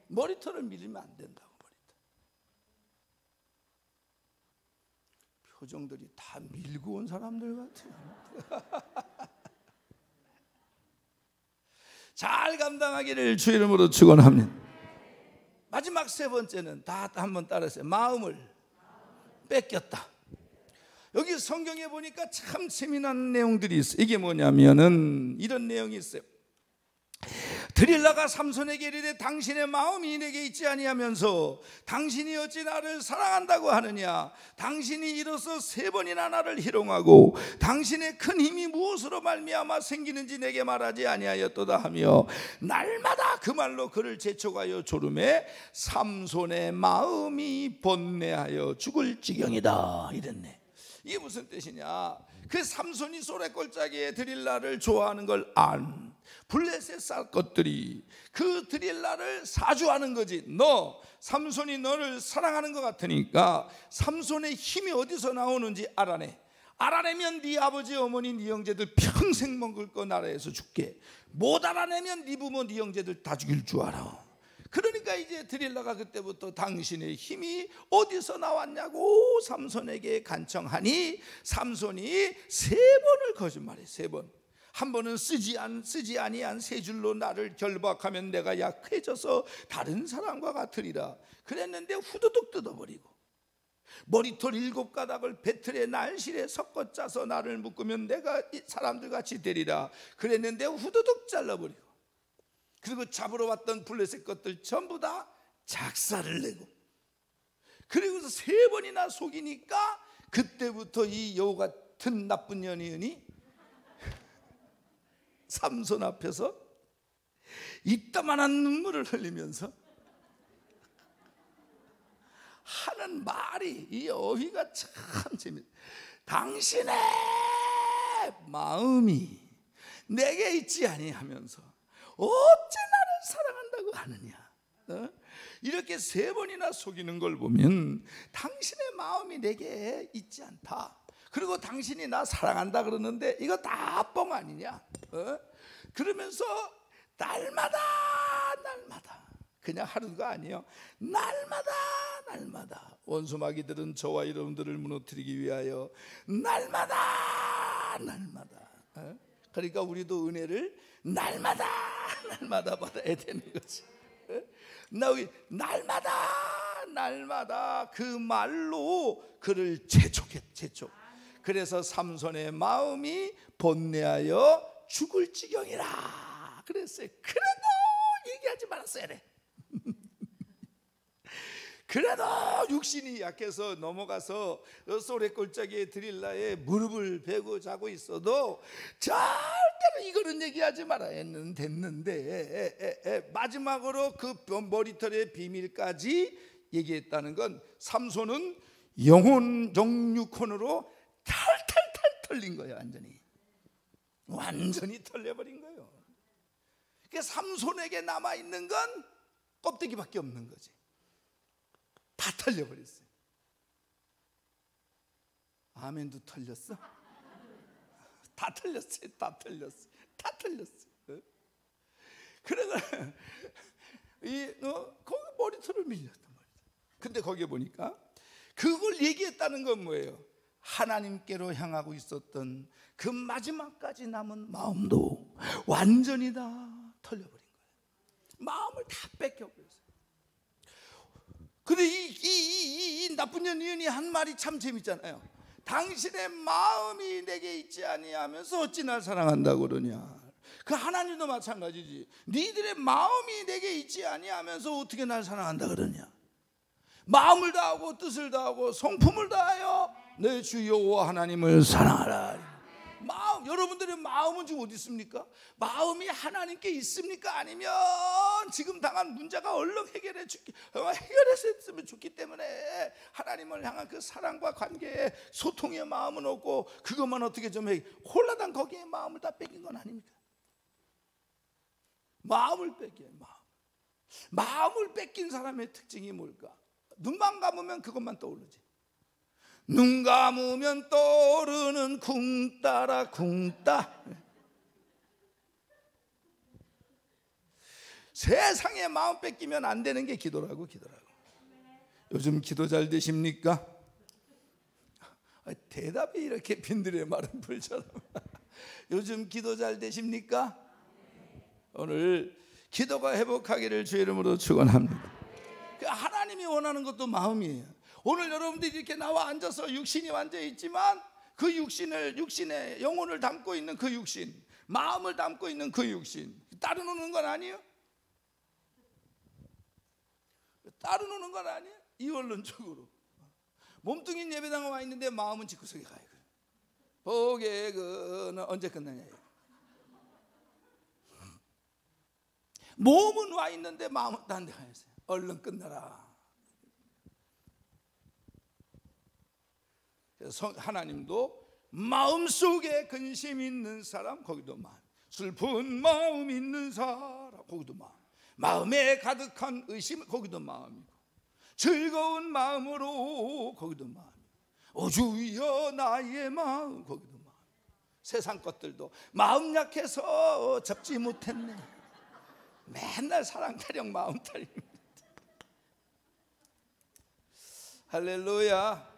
머리털을 밀면 안 된다고. 표정들이 다 밀고 온 사람들 같아요. 잘 감당하기를 주 이름으로 축원합니다. 마지막 세 번째는 다 한번 따라하세요. 마음을 뺏겼다. 여기 성경에 보니까 참 재미난 내용들이 있어요. 이게 뭐냐면은 이런 내용이 있어요. 드릴라가 삼손에게 이르되 당신의 마음이 내게 있지 아니하면서 당신이 어찌 나를 사랑한다고 하느냐? 당신이 이로써 3번이나 나를 희롱하고 당신의 큰 힘이 무엇으로 말미암아 생기는지 내게 말하지 아니하였도다 하며 날마다 그 말로 그를 재촉하여 조름에 삼손의 마음이 번뇌하여 죽을 지경이다. 이랬네. 이게 무슨 뜻이냐? 그 삼손이 소래골짜기에 드릴라를 좋아하는 걸 안 블레셋 쌀 것들이 그 드릴라를 사주하는 거지. 삼손이 너를 사랑하는 것 같으니까 삼손의 힘이 어디서 나오는지 알아내면 네 아버지 어머니 네 형제들 평생 먹을 거 나라에서 줄게. 못 알아내면 네 부모 네 형제들 다 죽일 줄 알아. 그러니까 이제 드릴라가 그때부터 당신의 힘이 어디서 나왔냐고 삼손에게 간청하니 삼손이 3번을 거짓말해. 3번. 한 번은 쓰지 아니한 3줄로 나를 결박하면 내가 약해져서 다른 사람과 같으리라 그랬는데 후두둑 뜯어버리고, 머리털 7가닥을 배틀에 날실에 섞어 짜서 나를 묶으면 내가 사람들 같이 되리라 그랬는데 후두둑 잘라버리고, 그리고 잡으러 왔던 블레셋 것들 전부 다 작사를 내고, 그리고서 3번이나 속이니까 그때부터 이 여우 같은 나쁜 연예인이 삼손 앞에서 이따만한 눈물을 흘리면서 하는 말이, 이 어휘가 참 재밌어요. 당신의 마음이 내게 있지 아니하면서 어째 나를 사랑한다고 하느냐. 이렇게 3번이나 속이는 걸 보면 당신의 마음이 내게 있지 않다. 그리고 당신이 나 사랑한다 그러는데 이거 다 뻥 아니냐. 그러면서 날마다 그냥 하루가 아니에요. 날마다 원수마귀들은 저와 여러분들을 무너뜨리기 위하여 날마다 그러니까 우리도 은혜를 날마다 받아야 되는 거지. 날마다 그 말로 그를 재촉. 그래서 삼손의 마음이 번뇌하여 죽을 지경이라 그랬어요. 그래도 얘기하지 말았어야 돼. 그래도 육신이 약해서 넘어가서 소래골짜기에 드릴라에 무릎을 베고 자고 있어도 절대로 이거는 얘기하지 말아야 됐는데 마지막으로 그 머리털의 비밀까지 얘기했다는 건 삼손은 영육혼으로 탈탈 털린 거예요. 완전히 털려버린 거예요. 그러니까 삼손에게 남아있는 건 껍데기밖에 없는 거지. 다 털려버렸어요. 아멘도 털렸어? 다 털렸어요. 그래서 거기 머리털을 밀렸단 말이야. 근데 거기에 보니까 그걸 얘기했다는 건 뭐예요? 하나님께로 향하고 있었던 그 마지막까지 남은 마음도 완전히 다 털려버린 거예요. 마음을 다 뺏겨버렸어요. 근데 이 나쁜 년이 한 말이 참 재밌잖아요. 당신의 마음이 내게 있지 아니하면서 어찌 날 사랑한다고 그러냐. 그 하나님도 마찬가지지. 니들의 마음이 내게 있지 아니하면서 어떻게 날 사랑한다 그러냐. 마음을 다하고 뜻을 다하고 성품을 다하여 내 주 여호와 하나님을 사랑하라. 마음, 여러분들의 마음은 지금 어디 있습니까? 마음이 하나님께 있습니까? 아니면 지금 당한 문제가 얼른 해결해서 했으면 좋기 때문에 하나님을 향한 그 사랑과 관계에 소통의 마음은 없고 그것만 어떻게 좀 해. 홀라당 거기에 마음을 다 뺏긴 건 아닙니까? 마음을 뺏겨요. 마음을 뺏긴 사람의 특징이 뭘까? 눈만 감으면 그것만 떠오르지. 눈 감으면 떠오르는 쿵따라 쿵따. 세상에 마음 뺏기면 안 되는 게 기도라고. 요즘 기도 잘 되십니까? 대답이 이렇게 빈들의 마른 불처럼. 요즘 기도 잘 되십니까? 오늘 기도가 회복하기를 주의 이름으로 축원합니다. 하나님이 원하는 것도 마음이에요. 오늘 여러분들이 이렇게 나와 앉아서 육신이 완전히 있지만 그 육신의 영혼을 담고 있는 그 육신, 마음을 담고 있는 그 육신 따로 노는 건 아니에요? 따로 노는 건 아니에요? 이원론적으로 몸뚱이는 예배당에 와 있는데 마음은 집구석에 가요. 보게 그는 언제 끝나냐. 몸은 와 있는데 마음은 딴 데 가 있어요. 얼른 끝나라. 그래서 하나님도 마음속에 근심 있는 사람 거기도 마음, 슬픈 마음 있는 사람 거기도 마음, 마음에 가득한 의심 거기도 마음이고, 즐거운 마음으로 거기도 마음, 오 주여 나의 마음 거기도 마음. 세상 것들도 마음 약해서 잡지 못했네. 맨날 사랑 타령 마음 타령입니다. 할렐루야.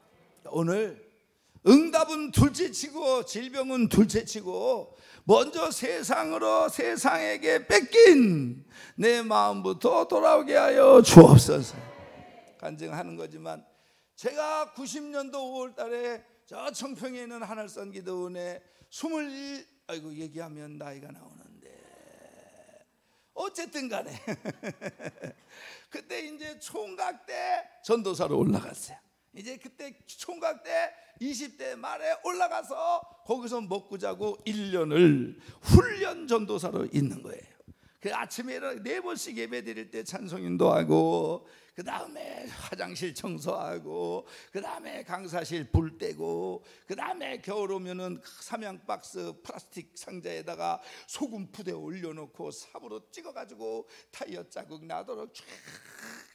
오늘 응답은 둘째치고 질병은 둘째치고 먼저 세상에게 뺏긴 내 마음부터 돌아오게 하여 주옵소서. 간증하는 거지만 제가 90년도 5월 달에 저 청평에 있는 하늘산 기도원에 아이고 얘기하면 나이가 나오는데 어쨌든 간에 그때 이제 총각 때 전도사로 올라갔어요. 이제 그때 총각 때 20대 말에 올라가서 거기서 먹고 자고 1년을 훈련 전도사로 있는 거예요. 그 아침에 일어나 4번씩 예배 드릴 때 찬송인도 하고, 그 다음에 화장실 청소하고, 그 다음에 강사실 불 떼고, 그 다음에 겨울 오면은 삼양 박스 플라스틱 상자에다가 소금 부대 올려놓고 삽으로 찍어가지고 타이어 자국 나도록 쫙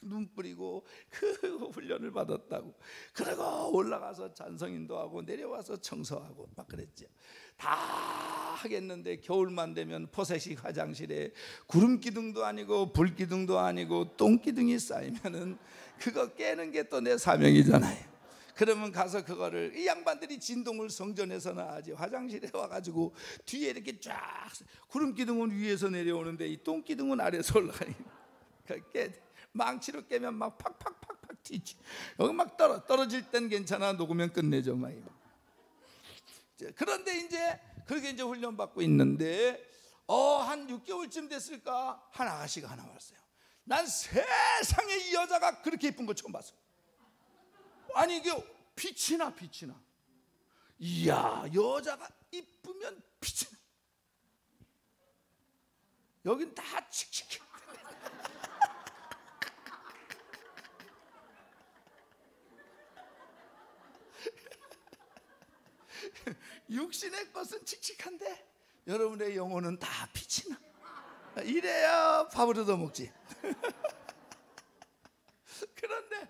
눈 뿌리고 그 훈련을 받았다고. 그리고 올라가서 찬송인도 하고 내려와서 청소하고 막 그랬죠. 다 하겠는데 겨울만 되면 포세식 화장실에 구름 기둥도 아니고 불 기둥도 아니고 똥 기둥이 쌓이면은 그거 깨는 게 또 내 사명이잖아요. 그러면 가서 그거를, 이 양반들이 진동을 성전에서나 하지 화장실에 와가지고 뒤에 이렇게 쫙 구름 기둥은 위에서 내려오는데 이 똥 기둥은 아래에서 올라가니까 망치로 깨면 막 팍팍팍팍 튀지. 여기 막 떨어질 땐 괜찮아, 녹으면 끝내죠 막. 그런데 이제 그렇게 이제 훈련 받고 있는데 한 6개월쯤 됐을까 한 아가씨가 하나 왔어요. 난 세상에 이 여자가 그렇게 예쁜 거 처음 봤어. 아니 이게 빛이 나. 이야, 여자가 이쁘면 빛이 나. 여긴 다 칙칙해. 육신의 것은 칙칙한데 여러분의 영혼은 다 빛이 나. 이래야 밥을 얻어먹지. 그런데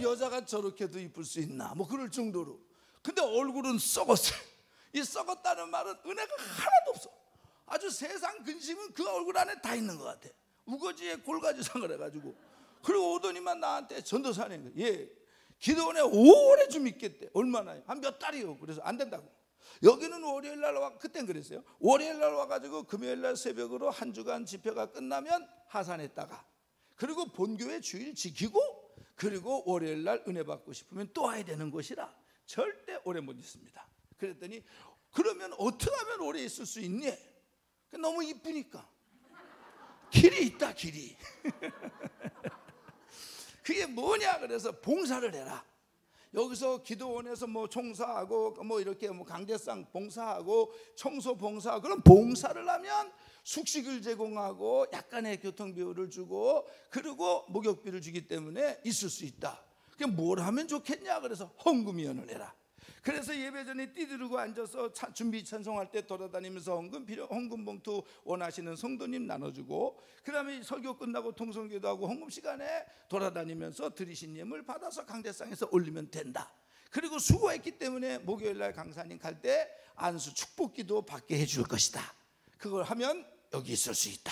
여자가 저렇게도 이쁠 수 있나 뭐 그럴 정도로. 근데 얼굴은 썩었어요. 이 썩었다는 말은 은혜가 하나도 없어. 아주 세상 근심은 그 얼굴 안에 다 있는 것 같아. 우거지에 골가지상을 해가지고. 그리고 오더니만 나한테 전도사님, 기도원에 오래 좀 있겠대. 얼마나요? 한 몇 달이요. 그래서 안 된다고. 여기는 월요일 날 와, 그땐 그랬어요. 월요일 날 와가지고 금요일 날 새벽으로 한 주간 집회가 끝나면 하산했다가, 그리고 본교회 주일 지키고, 그리고 월요일 날 은혜 받고 싶으면 또 와야 되는 곳이라 절대 오래 못 있습니다. 그랬더니 그러면 어떻게 하면 오래 있을 수 있니? 너무 이쁘니까. 길이 있다, 길이. 그게 뭐냐? 그래서 봉사를 해라. 여기서 기도원에서 뭐 총사하고 뭐 이렇게 뭐 강대상 봉사하고 청소 봉사하고, 그럼 봉사를 하면 숙식을 제공하고 약간의 교통비를 주고 그리고 목욕비를 주기 때문에 있을 수 있다. 그게 뭘 하면 좋겠냐? 그래서 헌금위원을 해라. 그래서 예배 전에 띠두르고 앉아서 준비 찬송할 때 돌아다니면서 헌금 봉투 원하시는 성도님 나눠주고, 그 다음에 설교 끝나고 통성기도 하고 헌금 시간에 돌아다니면서 드리신 예물 받아서 강대상에서 올리면 된다. 그리고 수고했기 때문에 목요일날 강사님 갈 때 안수 축복기도 받게 해줄 것이다. 그걸 하면 여기 있을 수 있다.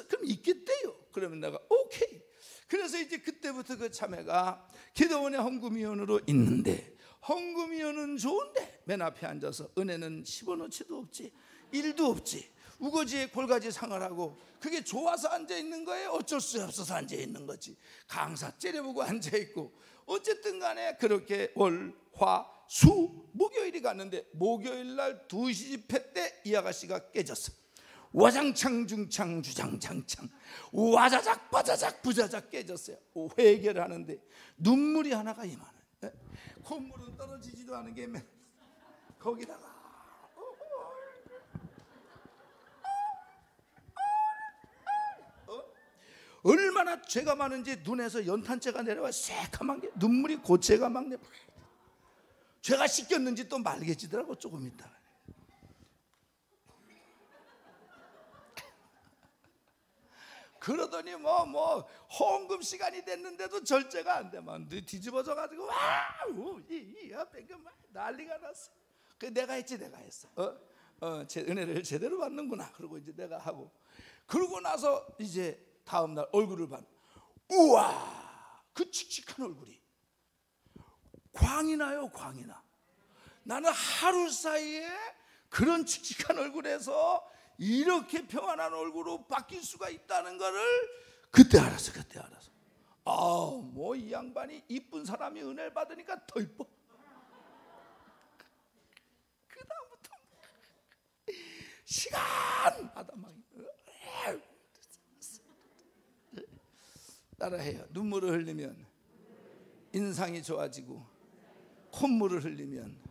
그럼 있겠대요. 그러면 내가 오케이. 그래서 이제 그때부터 그 참회가 기도원의 헌금위원으로 있는데, 헌금위원은 좋은데 맨 앞에 앉아서 은혜는 10원어치도 없지, 1도 없지, 우거지에 골가지 상을 하고, 그게 좋아서 앉아있는 거예요? 어쩔 수 없어서 앉아있는 거지. 강사 째려보고 앉아있고. 어쨌든 간에 그렇게 월, 화, 수, 목요일이 갔는데, 목요일날 2시 집회 때 이 아가씨가 깨졌어. 와장창 중창 주장창창 와자작 바자작 부자작 깨졌어요. 회개를 하는데 눈물이 하나가 이만해. 콧물은 떨어지지도 않은 게 거기다가 얼마나 죄가 많은지 눈에서 연탄재가 내려와 새카만 게, 눈물이 고체가 막 내려. 죄가 씻겼는지 또 말개지더라고 조금 있다가. 그러더니 뭐 헌금 시간이 됐는데도 절제가 안 돼. 막 뒤집어져 가지고 와우 이 앞에 그 난리가 났어. 그 내가 했지, 내가 했어. 제 은혜를 제대로 받는구나. 그리고 이제 내가 하고, 그러고 나서 이제 다음 날 얼굴을 봐. 우와, 그 칙칙한 얼굴이 광이 나요, 광이 나. 나는 하루 사이에 그런 칙칙한 얼굴에서 이렇게 평안한 얼굴로 바뀔 수가 있다는 거를 그때 알았어. 뭐 이 양반이 이쁜 사람이 은혜를 받으니까 더 이뻐. 그다음부터 시간마다 막 따라해요. 눈물을 흘리면 인상이 좋아지고, 콧물을 흘리면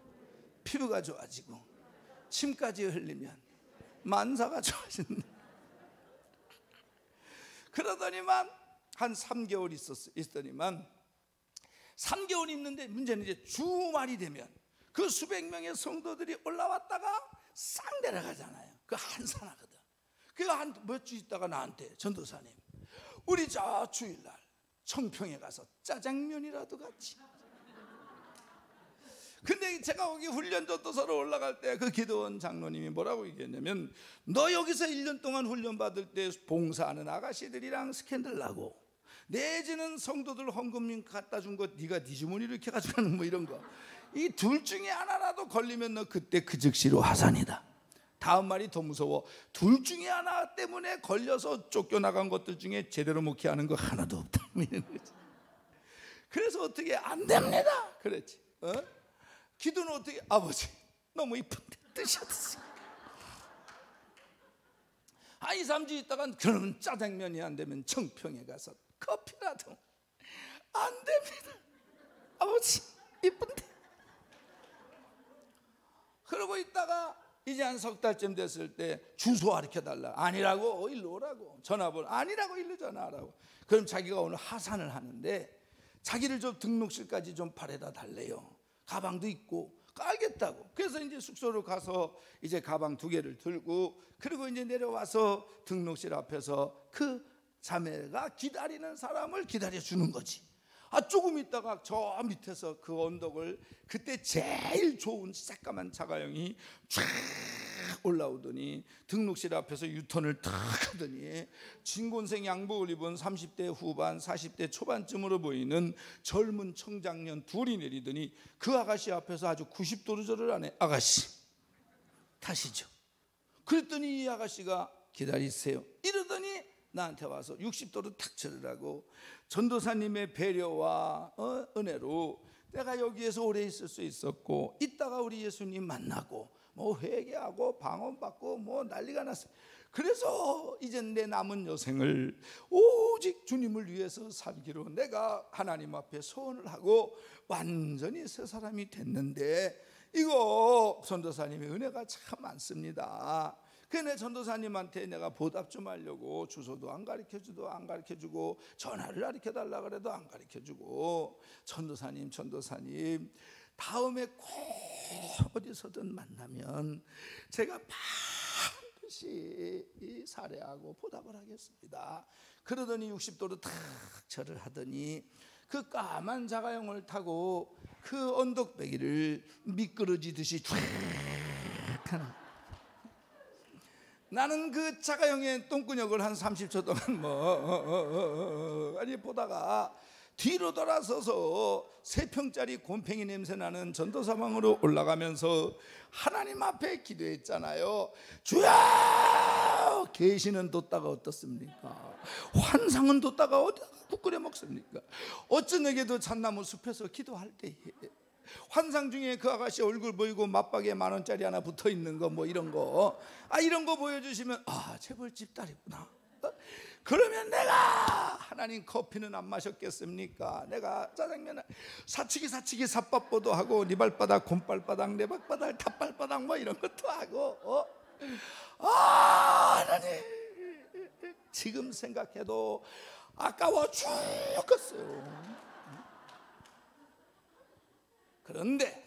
피부가 좋아지고, 침까지 흘리면 만사가 좋아진다. 그러더니만 한 3개월 있더니만 3개월 있는데 문제는 이제 주말이 되면 그 수백 명의 성도들이 올라왔다가 싹 내려가잖아요. 그 한산하거든. 그가 한 몇 주 있다가 나한테, 전도사님, 우리 저 주일날 청평에 가서 짜장면이라도 같이. 근데 제가 거기 훈련 전도사로 올라갈 때 그 기도원 장로님이 뭐라고 얘기했냐면, 너 여기서 1년 동안 훈련 받을 때 봉사하는 아가씨들이랑 스캔들 나고, 내지는 성도들 헌금민 갖다 준 거 네가 네 주머니로 이렇게 가져가는 뭐 이런 거, 이 둘 중에 하나라도 걸리면 너 그때 그 즉시로 화산이다. 다음 말이 더 무서워. 둘 중에 하나 때문에 걸려서 쫓겨나간 것들 중에 제대로 목회하는 거 하나도 없다. 그래서 어떻게 안 됩니다. 그랬지. 기도는 어떻게? 아버지 너무 이쁜데 드셔드세요. 한 2, 3주 있다가 그러면 짜장면이 안 되면 청평에 가서 커피라도. 안 됩니다. 아버지 이쁜데. 그러고 있다가 이제 한 석 달쯤 됐을 때 주소 가르쳐달라. 아니라고 일로 오라고. 전화번호 아니라고 일로 전화하라고. 그럼 자기가 오늘 하산을 하는데 자기를 좀 등록실까지 좀 바래다 달래요. 가방도 있고. 알겠다고. 그래서 이제 숙소로 가서 이제 가방 2개를 들고, 그리고 이제 내려와서 등록실 앞에서 그 자매가 기다리는 사람을 기다려 주는 거지. 조금 있다가 저 밑에서 그 언덕을 그때 제일 좋은 새까만 자가용이 쫙 올라오더니 등록실 앞에서 유턴을 탁 하더니 진곤생 양복을 입은 30대 후반 40대 초반쯤으로 보이는 젊은 청장년 둘이 내리더니 그 아가씨 앞에서 아주 90도로 절을 하네. 아가씨 타시죠. 그랬더니 이 아가씨가 기다리세요 이러더니 나한테 와서 60도로 탁 절을 하고, 전도사님의 배려와 은혜로 내가 여기에서 오래 있을 수 있었고, 이따가 우리 예수님 만나고 뭐 회개하고 방언받고 뭐 난리가 났어요. 그래서 이제 내 남은 여생을 오직 주님을 위해서 살기로 내가 하나님 앞에 소원을 하고 완전히 새 사람이 됐는데, 이거 전도사님의 은혜가 참 많습니다. 그내 전도사님한테 내가 보답 좀 하려고 주소도 안 가르쳐주고 전화를 가르쳐달라 그래도 안 가르쳐주고, 전도사님 다음에 꼭 어디서든 만나면 제가 반드시 사례하고 보답을 하겠습니다. 그러더니 60도로 탁 절을 하더니 그 까만 자가용을 타고 그 언덕배기를 미끄러지듯이 쫙 하는, 나는 그 자가용의 똥구녕을 한 30초 동안 아니 보다가 뒤로 돌아서서 3평짜리 곰팡이 냄새 나는 전도사방으로 올라가면서 하나님 앞에 기도했잖아요. 주여, 계시는 뒀다가 어떻습니까? 환상은 뒀다가 어디다가 국 끓여 먹습니까? 어쩌내게도 잣나무 숲에서 기도할 때에 환상 중에 그 아가씨 얼굴 보이고 맞박에 10,000원짜리 하나 붙어있는 거 뭐 이런 거, 이런 거 보여주시면 재벌집 딸이구나. 그러면 내가 하나님 커피는 안 마셨겠습니까? 내가 짜장면을 사치기 삿밥보도 하고 네 발바닥 곰발바닥 내 발바닥 탑발바닥 뭐 이런 것도 하고 하나님 지금 생각해도 아까워 죽겠어요. 그런데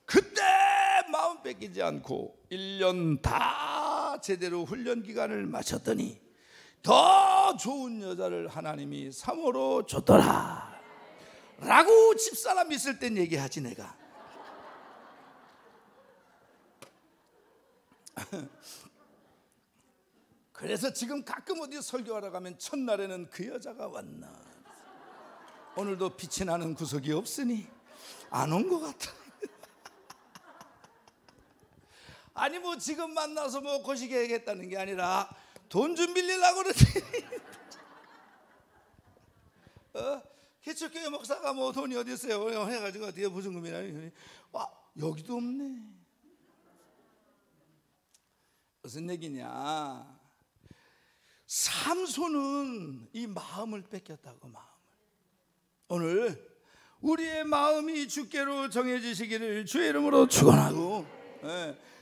그때 마음 뺏기지 않고 1년 다 제대로 훈련 기간을 마쳤더니 더 좋은 여자를 하나님이 3호로 줬더라 라고 집사람 있을 땐 얘기하지 내가. 그래서 지금 가끔 어디 설교하러 가면 첫날에는 그 여자가 왔나, 오늘도 빛이 나는 구석이 없으니 안 온 것 같아. 아니 뭐 지금 만나서 뭐 거시기 하겠다는 게 아니라 돈 좀 빌리려고 그러지. 개척교회 목사가 뭐 돈이 어디 있어요? 해가지고 어디에 보증금이나 와 여기도 없네. 무슨 얘기냐? 삼손은 이 마음을 뺏겼다고. 마음을. 오늘 우리의 마음이 주께로 정해지시기를 주의 이름으로 축원하고,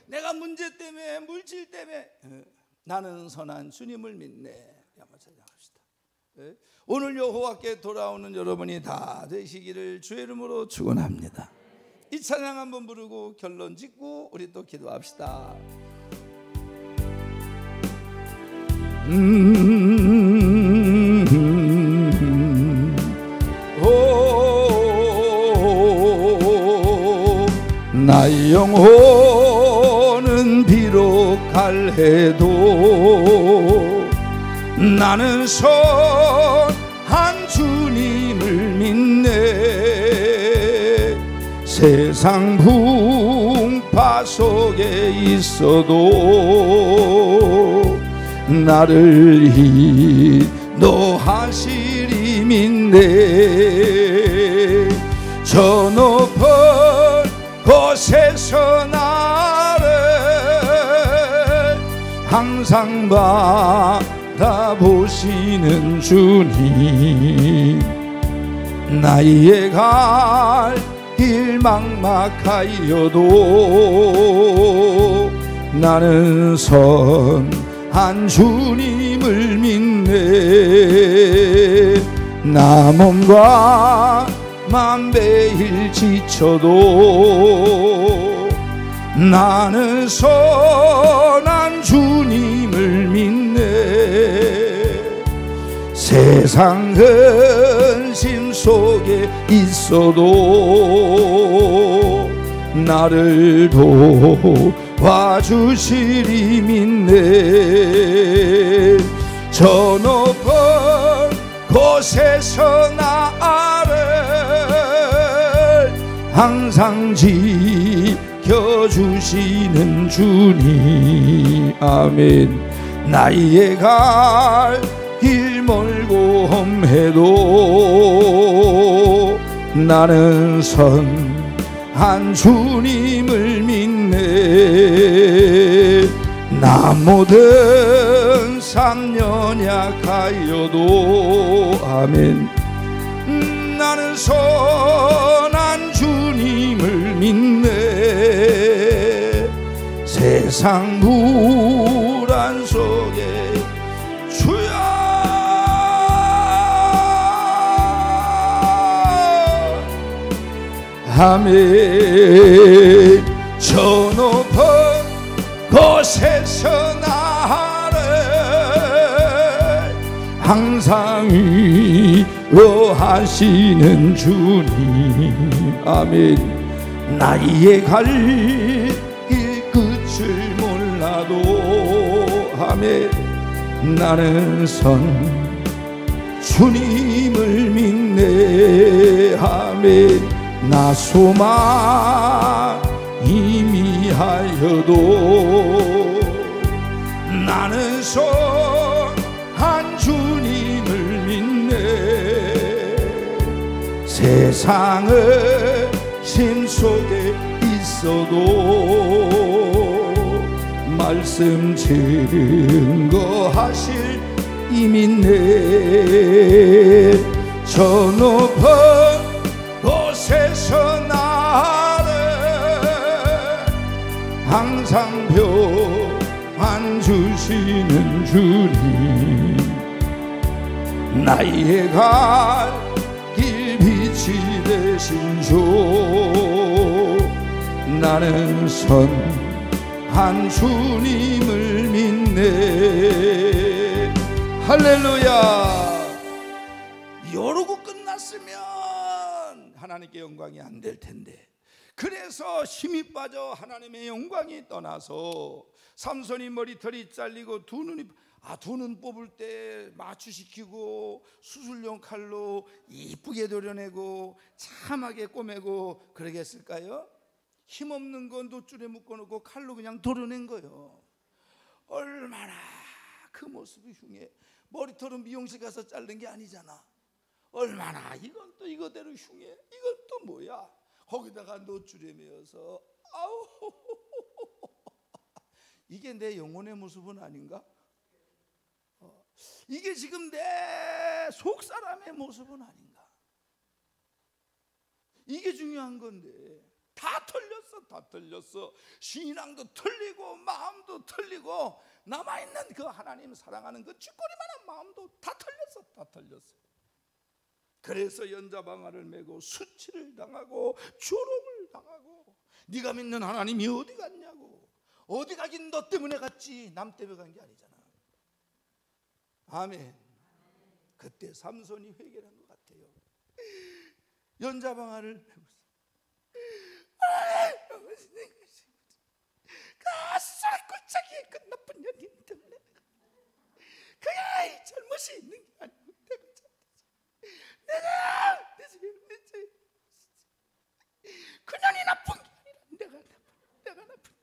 내가 문제 때문에 물질 때문에 나는 선한 주님을 믿네. 한번 찬양합시다. 오늘 여호와께 돌아오는 여러분이 다 되시기를 주의 이름으로 축원합니다. 이 찬양 한번 부르고 결론 짓고 우리 또 기도합시다. 나의 영혼은 비록 갈해도 나는 선한 주님을 믿네. 세상 풍파 속에 있어도 나를 인도하시리 믿네. 저 높은 곳에서 나를 항상 바라보시는 주님. 나의 갈 길 막막하여도 나는 선한 주님을 믿네. 나 몸과 맘 매일 지쳐도 나는 선한 주님을 믿네. 세상 근심 속에 있어도 나를 도와주시리 믿네. 저 높은 곳에서 나를 항상 지켜주시는 주님. 아멘. 나의 갈 길 멀고 험해도 나는 선한 주님을 믿네. 나 모든 삶 연약하여도 아멘. 나는 선한 주님을 믿네. 세상 불안 속에 주여 아멘. 저 높은 곳에서 나를 항상 위로하시는 주님. 아멘. 나의 갈 길 끝을 몰라도 아멘. 나는 선 주님을 믿네. 아멘. 나 소망 희미하여도 나는 선한 주님을 믿네. 세상의 심 속에 있어도 말씀 증거하실 이 믿네. 저 높은 곳에서 나를 항상 평안 주시는 주님. 나의 갈 길 빛이 되신 주. 나는 선한 주님을 믿네. 할렐루야. 이러고 끝났으면 하나님께 영광이 안 될 텐데, 그래서 힘이 빠져 하나님의 영광이 떠나서 삼손이 머리털이 잘리고 두 눈 뽑을 때 마취시키고 수술용 칼로 이쁘게 도려내고 참하게 꼬매고 그러겠을까요? 힘없는 건 돗줄에 묶어놓고 칼로 그냥 도려낸 거예요. 얼마나 그 모습이 흉해. 머리털은 미용실 가서 자른 게 아니잖아. 얼마나 이건 또 이거대로 흉해. 이건 또 뭐야? 거기다가 노줄에 매어서 아우 이게 내 영혼의 모습은 아닌가? 이게 지금 내 속사람의 모습은 아닌가? 이게 중요한 건데 다 틀렸어. 다 틀렸어. 신앙도 틀리고 마음도 틀리고 남아있는 그 하나님 사랑하는 그 쥐꼬리만한 마음도 다 틀렸어. 다 틀렸어. 그래서 연자방아를 메고 수치를 당하고 조롱을 당하고 네가 믿는 하나님이 어디 갔냐고. 어디 가긴 너 때문에 갔지 남 때문에 간 게 아니잖아. 아멘. 그때 삼손이 회개한 것 같아요. 연자방아를 메고 가스라 꼴짝이에 그 나쁜 년인 때문에 그야 이 잘못이 있는 게 아니고 내가 그년이 나쁜 게 아니라 내가 나쁜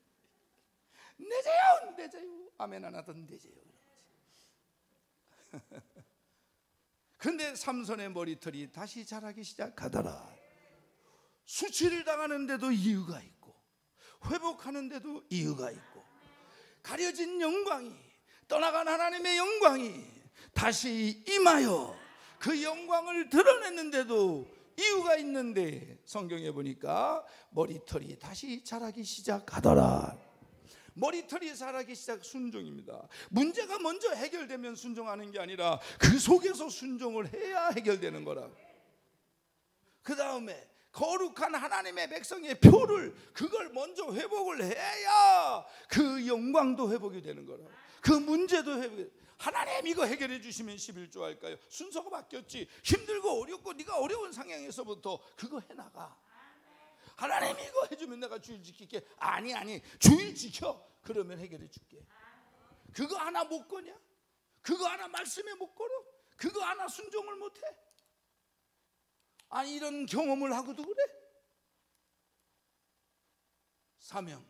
내재요 아멘 안 하던 내재요. 근데 삼손의 머리털이 다시 자라기 시작하더라. 수치를 당하는데도 이유가 있고 회복하는데도 이유가 있고 가려진 영광이 떠나간 하나님의 영광이 다시 임하여 그 영광을 드러냈는데도 이유가 있는데 성경에 보니까 머리털이 다시 자라기 시작하더라. 머리털이 자라기 시작 순종입니다. 문제가 먼저 해결되면 순종하는 게 아니라 그 속에서 순종을 해야 해결되는 거라. 그 다음에 거룩한 하나님의 백성의 표를 그걸 먼저 회복을 해야 그 영광도 회복이 되는 거라. 그 문제도 회복이. 하나님 이거 해결해 주시면 11조 할까요? 순서가 바뀌었지. 힘들고 어렵고 네가 어려운 상황에서부터 그거 해나가. 하나님 이거 해주면 내가 주일 지킬게. 아니 주일 지켜. 그러면 해결해 줄게. 그거 하나 못 거냐? 그거 하나 말씀에 못 걸어? 그거 하나 순종을 못해? 아니 이런 경험을 하고도 그래? 사명.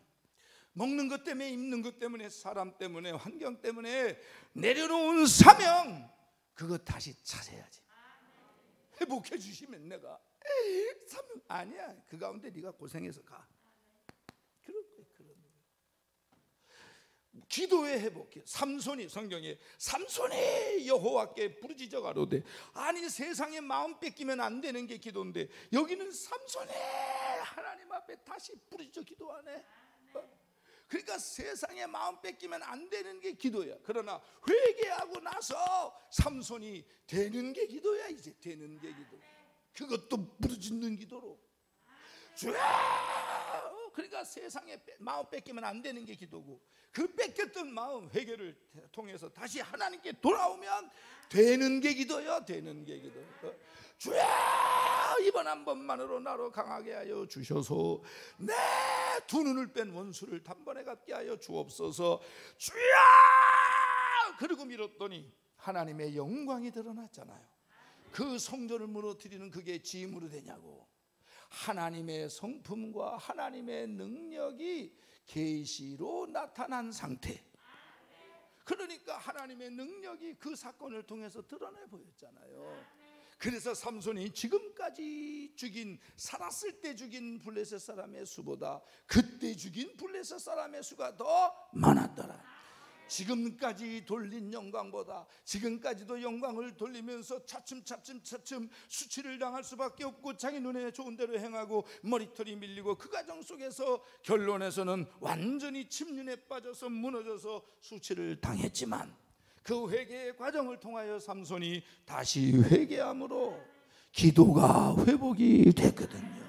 먹는 것 때문에 입는 것 때문에 사람 때문에 환경 때문에 내려놓은 사명 그거 다시 찾아야지. 회복해 주시면 내가 사명 아니야. 그 가운데 네가 고생해서 가. 그런 거야. 기도의 회복해. 삼손이 성경에 삼손이 여호와께 부르짖어 가로되. 아니 세상에 마음 뺏기면 안 되는 게 기도인데 여기는 삼손이 하나님 앞에 다시 부르짖어 기도하네. 그러니까 세상에 마음 뺏기면 안 되는 게 기도야. 그러나 회개하고 나서 삼손이 되는 게 기도야. 이제 되는 게 기도. 그것도 부르짖는 기도로. 주야. 그러니까 세상에 마음 뺏기면 안 되는 게 기도고 그 뺏겼던 마음 회개를 통해서 다시 하나님께 돌아오면 되는 게 기도야. 되는 게 기도. 주야 이번 한 번만으로 나로 강하게 하여 주셔서 내 두 눈을 뺀 원수를 단번에 갚게 하여 주옵소서. 주야. 그리고 밀었더니 하나님의 영광이 드러났잖아요. 그 성전을 무너뜨리는 그게 짐으로 되냐고. 하나님의 성품과 하나님의 능력이 계시로 나타난 상태. 그러니까 하나님의 능력이 그 사건을 통해서 드러내 보였잖아요. 그래서 삼손이 지금까지 죽인 살았을 때 죽인 블레셋 사람의 수보다 그때 죽인 블레셋 사람의 수가 더 많았더라. 지금까지 돌린 영광보다 지금까지도 영광을 돌리면서 차츰 수치를 당할 수밖에 없고 자기 눈에 좋은 대로 행하고 머리털이 밀리고 그 과정 속에서 결론에서는 완전히 침륜에 빠져서 무너져서 수치를 당했지만 그 회개의 과정을 통하여 삼손이 다시 회개함으로 기도가 회복이 됐거든요.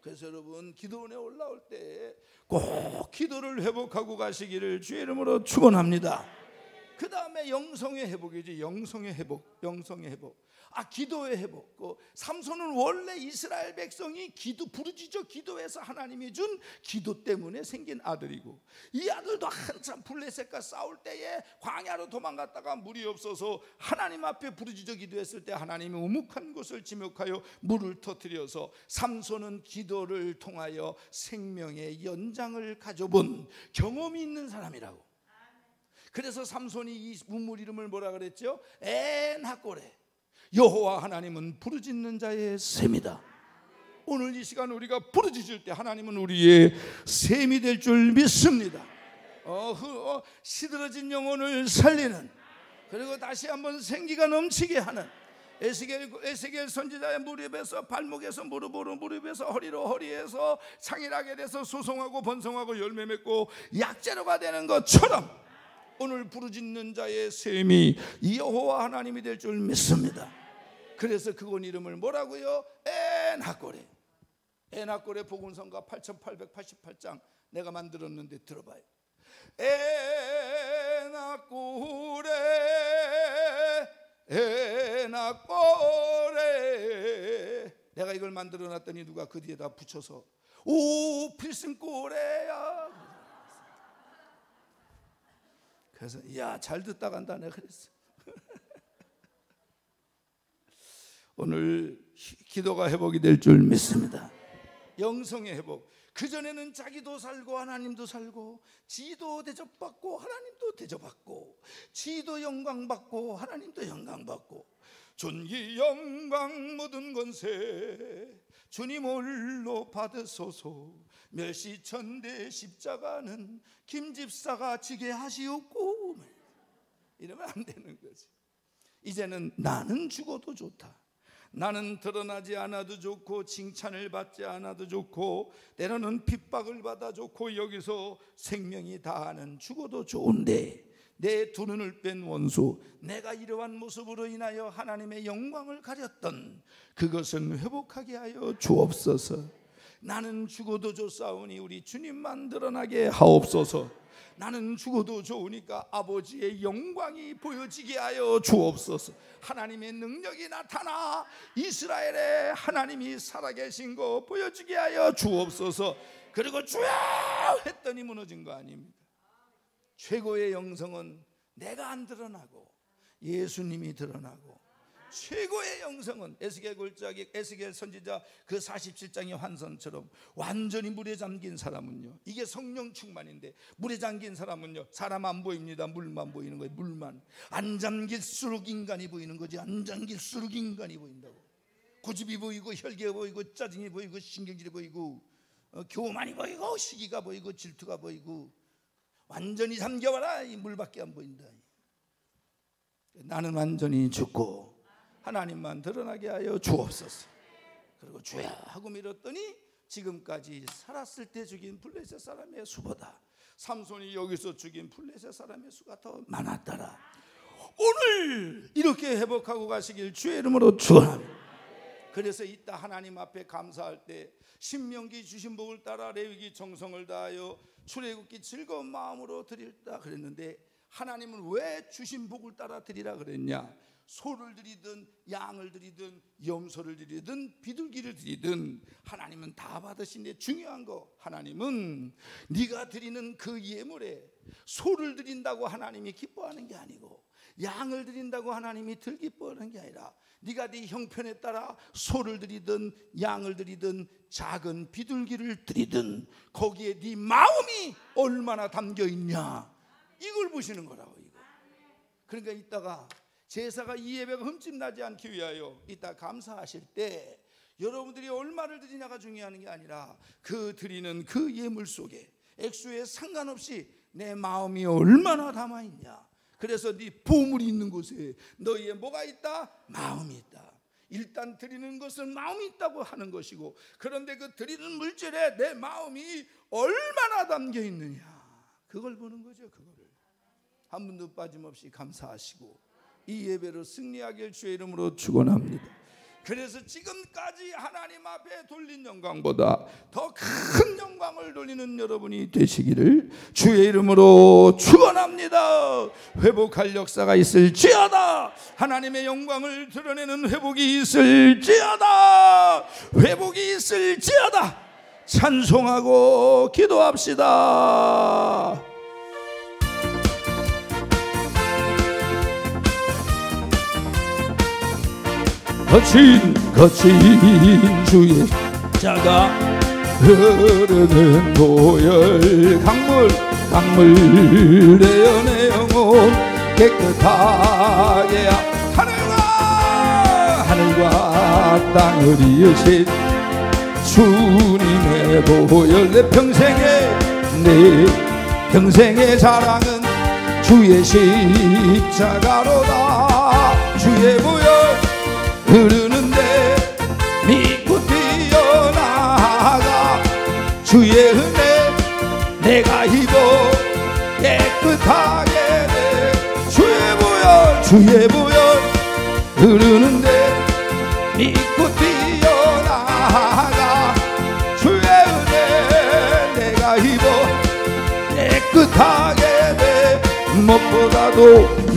그래서 여러분 기도원에 올라올 때 꼭 기도를 회복하고 가시기를 주의 이름으로 축원합니다. 그 다음에 영성의 회복이지. 영성의 회복. 기도의 회복. 삼손은 원래 이스라엘 백성이 부르짖어 기도해서 하나님이 준 기도 때문에 생긴 아들이고 이 아들도 한참 블레셋과 싸울 때에 광야로 도망갔다가 물이 없어서 하나님 앞에 부르짖어 기도했을 때 하나님이 우묵한 곳을 지목하여 물을 터뜨려서 삼손은 기도를 통하여 생명의 연장을 가져본 경험이 있는 사람이라고. 그래서 삼손이 이 우물 이름을 뭐라 그랬죠? 엔하꼬레. 여호와 하나님은 부르짖는 자의 샘이다. 오늘 이 시간 우리가 부르짖을 때 하나님은 우리의 샘이 될 줄 믿습니다. 시들어진 영혼을 살리는, 그리고 다시 한번 생기가 넘치게 하는, 에스겔 선지자의 무릎에서 발목에서 무릎으로, 무릎에서 허리로, 허리에서 창일하게 돼서 소송하고 번성하고 열매 맺고 약재로가 되는 것처럼 오늘 부르짖는 자의 샘이 여호와 하나님이 될 줄 믿습니다. 그래서 그곳 이름을 뭐라고요? 엔하골에. 엔하골의 복음성가 8888장 내가 만들었는데 들어봐요. 엔하골에, 엔하골에. 내가 이걸 만들어 놨더니 누가 그 뒤에다 붙여서 오 필승골에야. 그래서 야, 잘 듣다 간다 내가 그랬어. 오늘 기도가 회복이 될 줄 믿습니다. 영성의 회복. 그전에는 자기도 살고 하나님도 살고, 지도 대접받고 하나님도 대접받고, 지도 영광받고 하나님도 영광받고, 존귀 영광 모든 권세 주님 홀로 받으소서. 멸시천대 십자가는 김집사가 지게 하시옵고. 이러면 안 되는 거지. 이제는 나는 죽어도 좋다. 나는 드러나지 않아도 좋고, 칭찬을 받지 않아도 좋고, 때로는 핍박을 받아 좋고, 여기서 생명이 다하는 죽어도 좋은데, 내 두 눈을 뺀 원수, 내가 이러한 모습으로 인하여 하나님의 영광을 가렸던 그것은 회복하게 하여 주옵소서. 나는 죽어도 좋사오니 우리 주님만 드러나게 하옵소서. 나는 죽어도 좋으니까 아버지의 영광이 보여지게 하여 주옵소서. 하나님의 능력이 나타나 이스라엘의 하나님이 살아계신 거 보여지게 하여 주옵소서. 그리고 주여 했더니 무너진 거 아닙니까? 최고의 영성은 내가 안 드러나고 예수님이 드러나고, 최고의 영성은 에스겔 선지자 그 47장의 환선처럼 완전히 물에 잠긴 사람은요, 이게 성령 충만인데 물에 잠긴 사람은요, 사람 안 보입니다. 물만 보이는 거예요. 물만. 안 잠길수록 인간이 보이는 거지, 안 잠길수록 인간이 보인다고. 고집이 보이고 혈기가 보이고 짜증이 보이고 신경질이 보이고 교만이 보이고 시기가 보이고 질투가 보이고, 완전히 잠겨봐라, 이 물밖에 안 보인다. 나는 완전히 죽고 하나님만 드러나게 하여 주옵소서. 그리고 주야 하고 밀었더니 지금까지 살았을 때 죽인 블레셋 사람의 수보다 삼손이 여기서 죽인 블레셋 사람의 수가 더 많았더라. 오늘 이렇게 회복하고 가시길 주의 이름으로 축원합니다. 그래서 이따 하나님 앞에 감사할 때 신명기 주신 복을 따라 레위기 정성을 다하여 출애굽기 즐거운 마음으로 드리다 그랬는데, 하나님은 왜 주신 복을 따라 드리라 그랬냐? 소를 드리든 양을 드리든 염소를 드리든 비둘기를 드리든 하나님은 다 받으신데, 중요한 거, 하나님은 네가 드리는 그 예물에 소를 드린다고 하나님이 기뻐하는 게 아니고, 양을 드린다고 하나님이 덜 기뻐하는 게 아니라, 네가 네 형편에 따라 소를 드리든 양을 드리든 작은 비둘기를 드리든 거기에 네 마음이 얼마나 담겨 있냐, 이걸 보시는 거라고. 이거. 그러니까 이따가 제사가 이 예배가 흠집나지 않기 위하여 이따 감사하실 때 여러분들이 얼마를 드리냐가 중요한 게 아니라, 그 드리는 그 예물 속에 액수에 상관없이 내 마음이 얼마나 담아있냐. 그래서 네 보물이 있는 곳에 너희의 뭐가 있다? 마음이 있다. 일단 드리는 것은 마음이 있다고 하는 것이고, 그런데 그 드리는 물질에 내 마음이 얼마나 담겨 있느냐, 그걸 보는 거죠. 그거를 한 분도 빠짐없이 감사하시고 이 예배로 승리하길 주의 이름으로 축원합니다. 그래서 지금까지 하나님 앞에 돌린 영광보다 더 큰 영광을 돌리는 여러분이 되시기를 주의 이름으로 축원합니다. 회복할 역사가 있을지어다. 하나님의 영광을 드러내는 회복이 있을지어다. 회복이 있을지어다. 찬송하고 기도합시다. 거친 주의 자가 흐르는 보혈 강물 내어 내 영혼 깨끗하게 하늘과 하늘과 땅을 이으신 주님의 보혈 내 평생의 자랑은 주의 십자가로다. 주의 보혈 흐르는데 믿고 뛰어나가 주의 은혜 내가 입어 깨끗하게 돼. 주의 보혈 흐르는데 믿고 뛰어나가 주의 은혜 내가 입어 깨끗하게 돼. 무엇보다도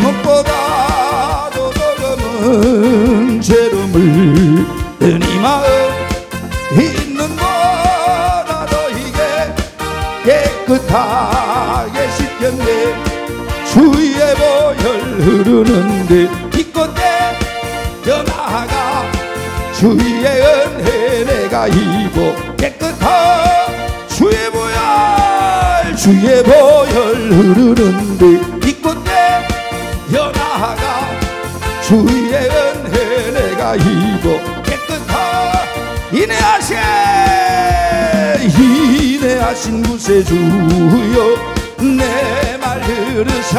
더 검은 죄로 물든 이 마음 있는 거나 너에게 깨끗하게 씻겼네. 주의 보혈 흐르는데 믿고 뛰어나가 주의 은혜 내가 입어 깨끗한 주의 보혈 흐르는데 믿고 뛰어나가 주의 은혜 내가 입어 깨끗한 인내하신 구세주여 내 말 들으사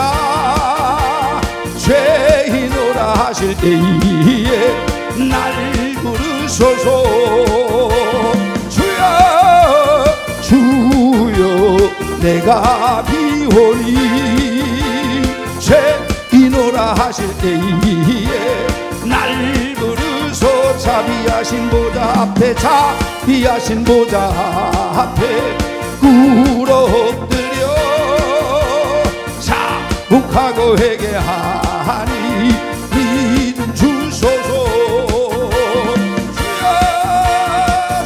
죄인오라 하실 때에 날 부르소서. 주여 내가 비오니 죄인오라 하실 때에 날 부르소. 자비하신 보좌 앞에 꿇어 엎드려 자복하고 회개하니 믿음 주소서.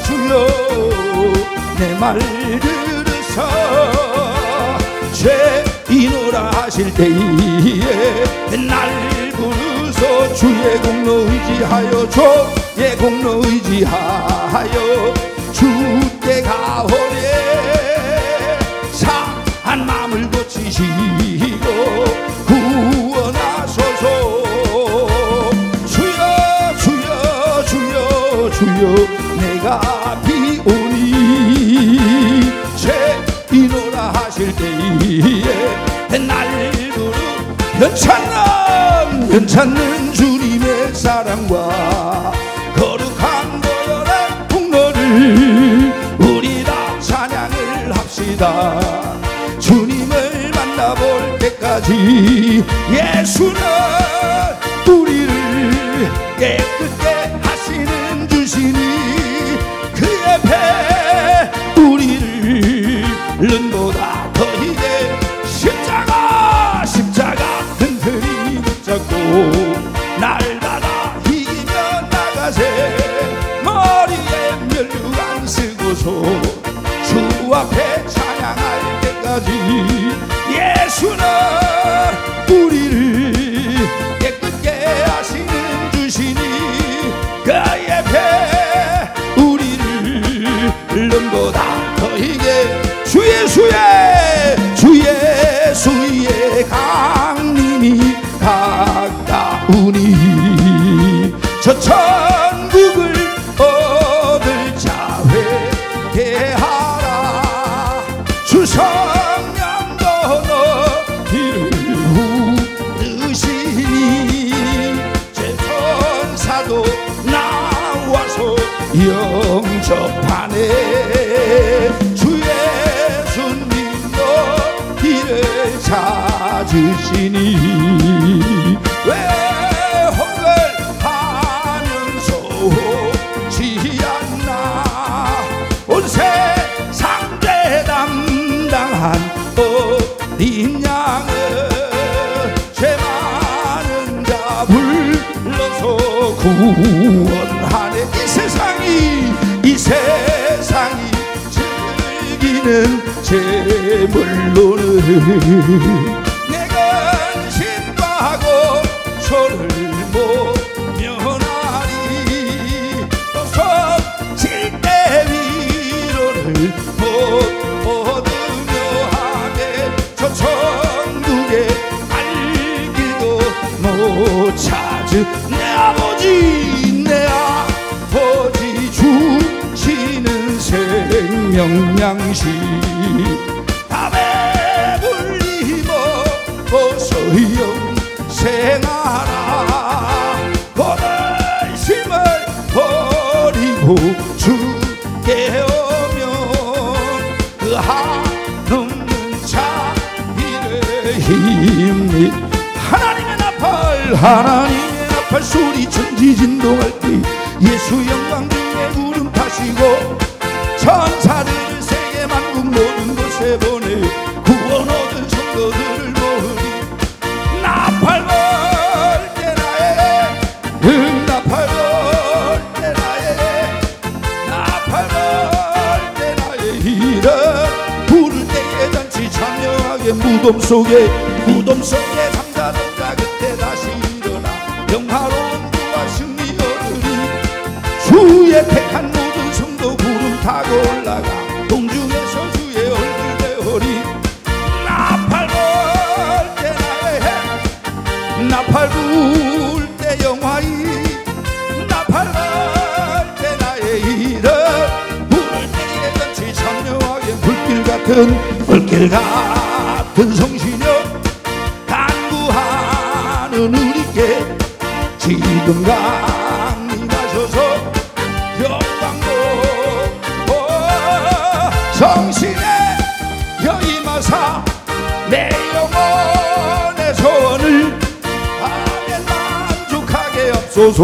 주여 내 말 들으사 죄인오라 하실 때에 날 부르소. 주의 공로 의지하여 주께 가오래. 상한 마음을 고치시고 구원하소서. 주여 내가 비오니 죄인오라 하실 때에 날 부르 괜찮는 주님의 사랑과 거룩한 보혈의 풍노를 우리 다 찬양을 합시다. 주님을 만나볼 때까지 예수는 우리를 깨끗게 하시는 주시니 그의 배 우리를 눈보다 더 이게 십자가 튼튼히 붙잡고 날마다 이기며 나가세. 머리에 면류관 쓰고서 주 앞에 찬양할 때까지 예수는 우리를 깨끗게 하시는 주시니 그의 배 우리를 눈보다 더 이게 주 예수의 강림이 가까우니 저 천국을 얻을 자 회개하라. 주 성령도 너희를 부르시니 제 천사도 나와서 영접하네. 주 예수님도 이를 찾으시니 왜 혹을 하면서 오지 않나. 온 세상 죄 담당한 어린 양을 죄 많은 자 불러서 구원하네. 이 세상이 즐기는 제물로는 내 근심하고 소를 못 면하리. 또 섬질 때 위로를 못 얻으며 하네. 저 천국에 갈 길도 못 찾은 내 아버지 내 명령시 담에 불리 먹어서 영생하라. 고난 심을 버리고 주께 오면 그 한없는 자비를 힘이 하나님의 나팔 소리 천지진동할 때 예수 영광 중에 구름 타시고 천사를 세계 만국 모든 곳에 보내 구원 얻은 성도들을 모으니 나팔 불 때 나의 나팔 불 때 나의 나팔 불 때 나의 이름 부를 때에 잔치 참여하게 무덤 속에 상자 동자 그때 다시 일어나 영화로운 부와 승리 얻으리. 주의 택한 모든 성도 구름 타고 올라가 공중에서 주의 얼굴 배우리. 나팔 불 때 나의 나팔 불 때 영화이 나팔 불 때 나의 이름 부를 때에 잔치 참여하게 불길 같은 성신여 간구하는 우리께 지금 강림하셔서 영광도 성신의 여임하사 내 영혼의 소원을 아멘 만족하게 없소서.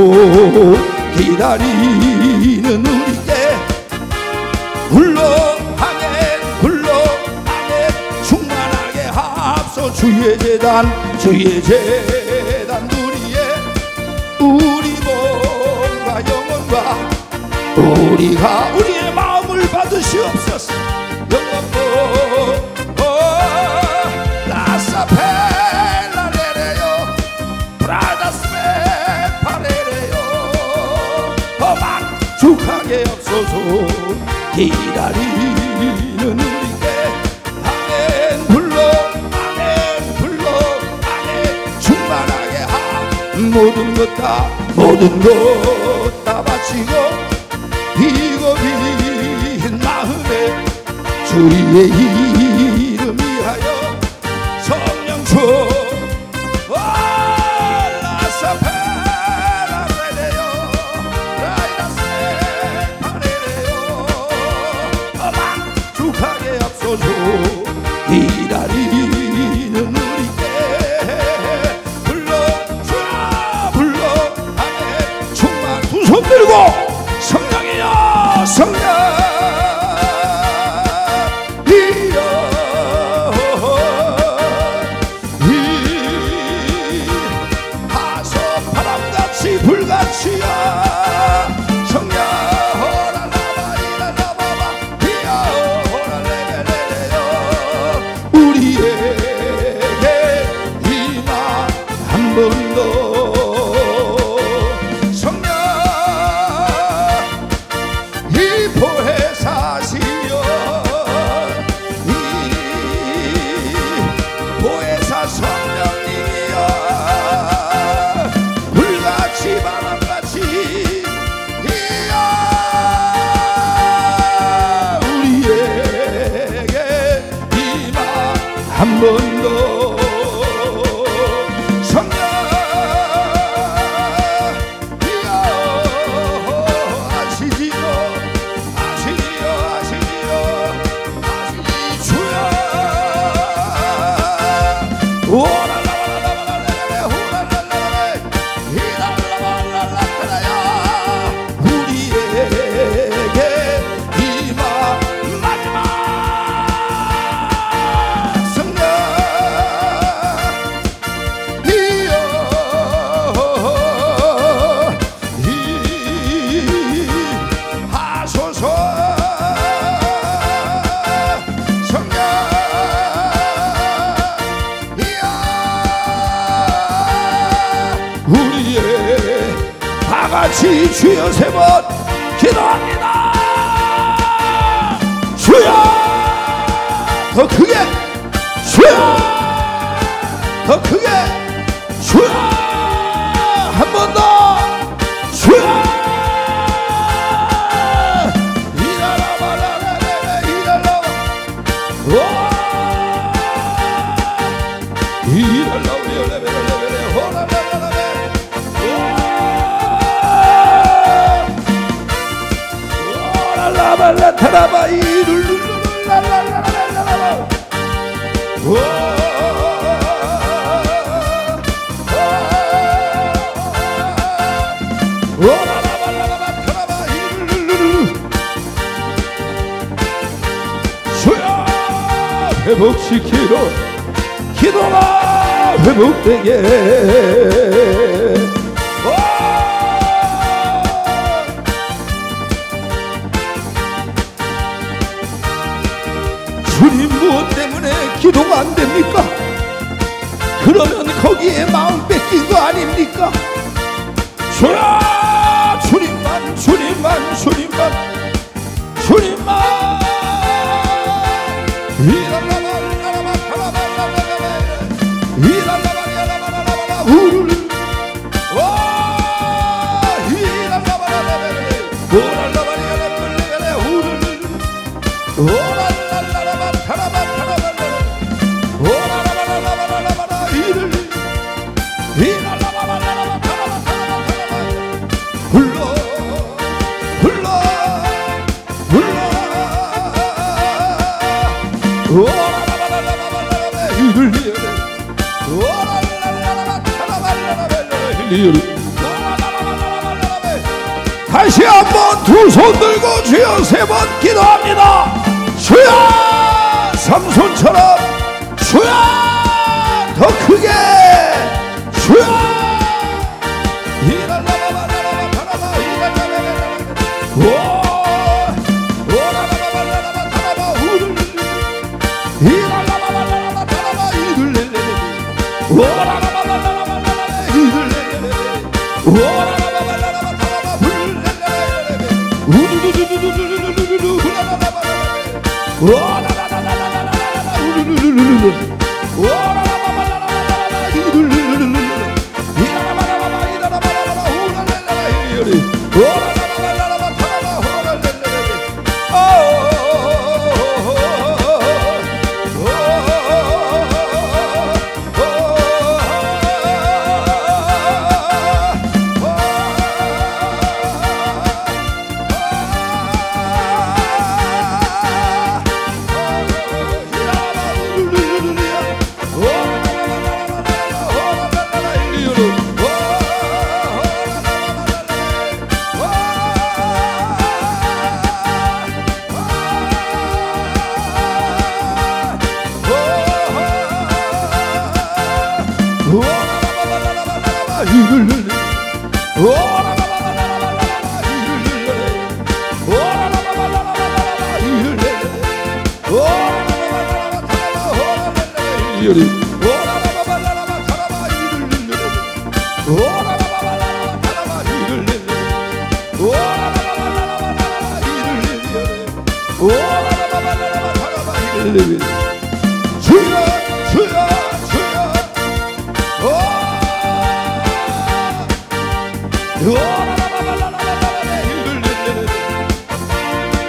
기다리는 우리께 불러 아멘 충만하게 합소. 주의 재단 우리 몸과 영혼과 우리의 마음을 받으시옵소서. 영원토 라사펠라레레요 브라다스메 파레레요 만족하게 없소서. 기다리는 우리께 아멘 불러 충만하게 모든 것 다 바치고 비고 빈 마음에 주의 이름 위하여 성령 주 라사페라레레요 라이다스메 파레레요 만족하게 앞서서. 기다리는 우리께 불러 아멘 충만. 두 손 들고 성령이여 성령이여 하소 바람같이 불같이여 성령 호랄라바이랄라바바 히여 호랄레레레요 우리에게 이만 한 번도 한 번도 성령이여 아시지요 주여 오랄라발랄라발랄레 호랄랄라레 히랄라발랄라카라야 우리에게 이마 마지막 같이 주여 세 번 기도합니다. 주여 더 크게 주여 더 크게 주여 한 번 더 주여 이라라바라라레레 회복시키러 기도가 회복되게 주님 무엇 때문에 기도가 안 됩니까? 그러면 거기에 마음 뺏긴 거 아닙니까? 주야 주님만 주님만 주님만 주님만 다시 한번 두 손 들고 주여 세 번 기도합니다. 주여 삼손처럼 주여 더 크게 주여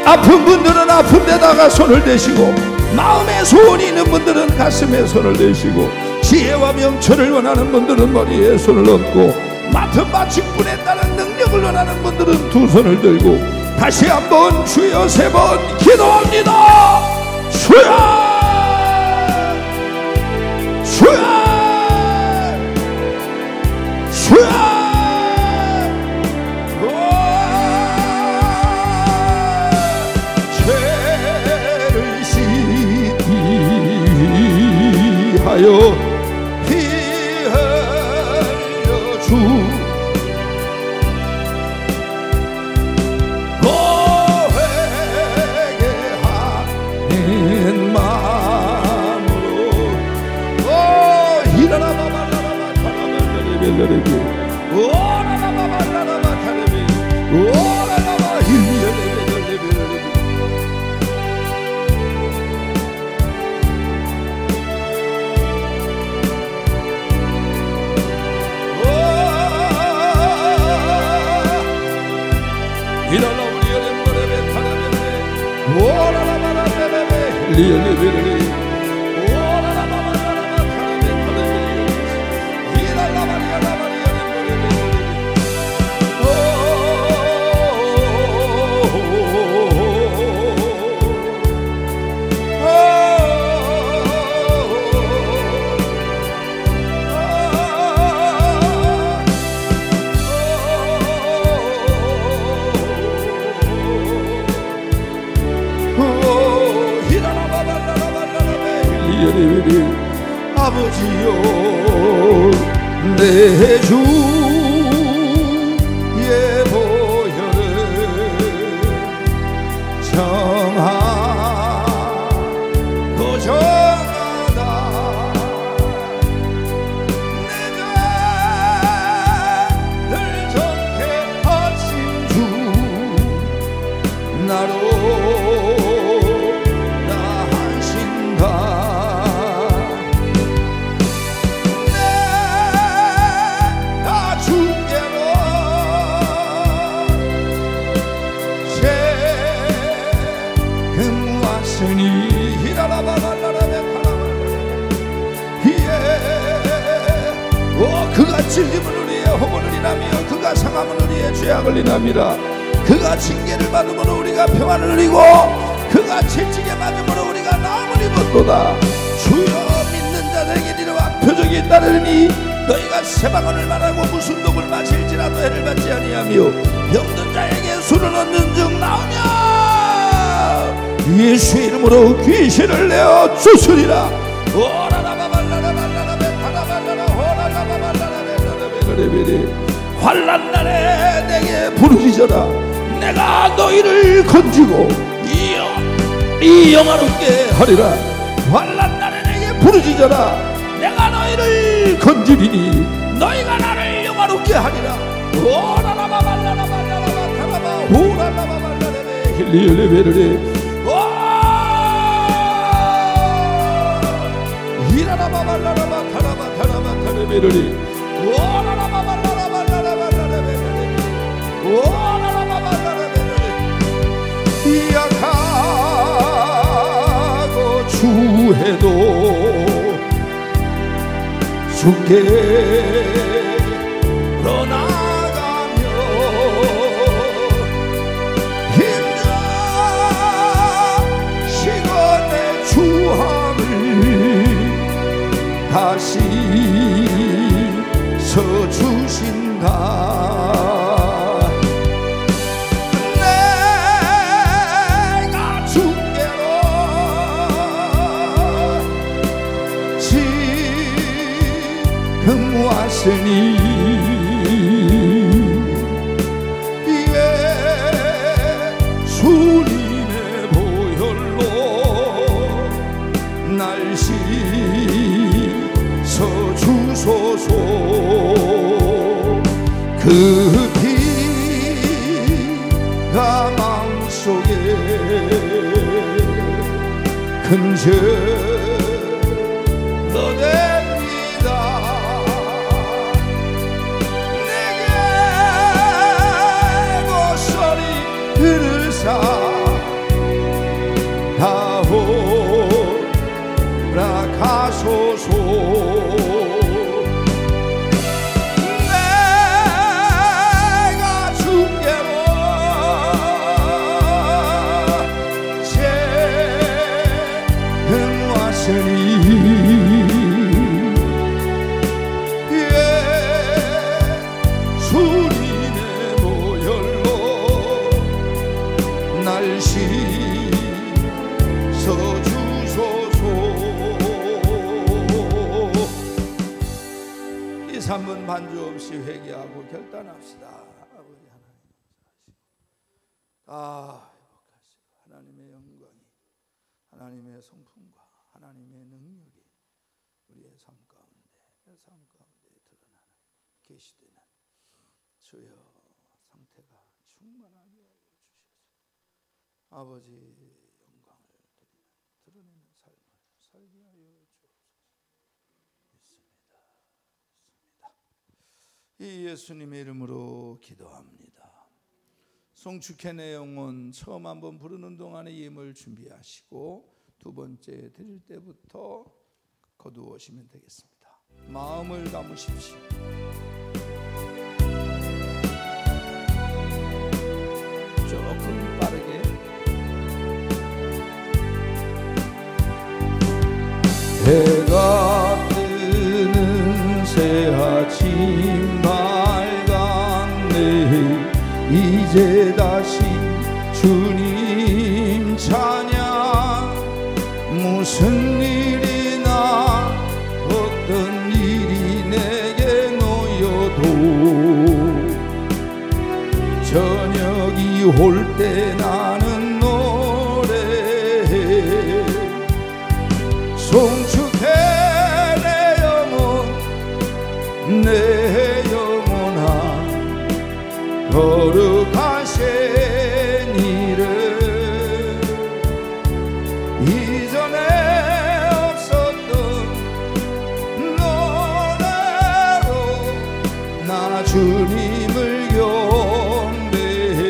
아픈 분들은 아픈 데다가 손을 대시고 마음에 소원이 있는 분들은 가슴에 손을 대시고 지혜와 명철을 원하는 분들은 머리에 손을 얹고 맡은 바 직분에 따른 능력을 원하는 분들은 두 손을 들고 다시 한번 주여 세 번 기도합니다. 주여 주여 주여 하여 피 흘려주 회개하는 마음으로 히라라바발라라바 타라벨레벨레레비 오라라바발라라바 타레비 오라라바 힐리엘레벨레벨레레비 아버지여 내 주의 보혈을 정하고 정하다 내가 늘 좋게 하신 주 나로 다 하신다 내가 주께로 세금 왔으니 그가 찔림은 우리의 허물을 인하며 그가 상함은 우리의 죄악을 인함이라 그가 징계를 받으므로 우리가 평안을 누리고 그가 채찍에 맞으므로 우리가 나음을 입었도다 주여 믿는 자들에게 이르와 표적이 있다르니 너희가 세방언을 말하고 무슨 독을 마실지라도 해를 받지 아니하며 병든 자에게 술을 얻는 중 나오며 예수의 이름으로 귀신을 내어 주시리라 환난 날에 내게 부르짖어라 내가 너희를 건지고 이 영화롭게 하리라 환난 날에 내게 부르짖어라 내가 너희를 건지리니 너희가 나를 영화롭게 하리라 약하고 주해도 주께로 나가며 힘주시고 내 주함을 다시 서주신다 내가 주께로 지금 왔으니 예수님의 보혈로 날 씻어주소서 그 피가 마음속에 큰 죄로 됩니다 내게 고소리 들으사 다오라 가소서 예수님의 보혈로 날 씻어주소서 이 3분 반주 없이 회개하고 결단합시다. 아버지 하나님 하나님의 영광이 하나님의 성품과 하나님의 능력이 우리의 삶 가운데 드러나는 계시되는 주여 상태가 충만하게 하여 주셔서 아버지 영광을 드러내는 삶을 살게 하여 주옵소서. 믿습니다. 이 예수님의 이름으로 기도합니다. 송축해 내 영혼 처음 한번 부르는 동안에 예물 준비하시고 두 번째 드릴 때부터 거두오시면 되겠습니다. 마음을 담으십시오. 조금 빠르게 해가 뜨는 새 아침 밝았네 이제 다시 주님 찬양 무슨 일이 올 때 나는 노래해 송축해 내 영혼 내 영혼아 거룩하신 이름 이전에 없었던 노래로 나 주님을 경배해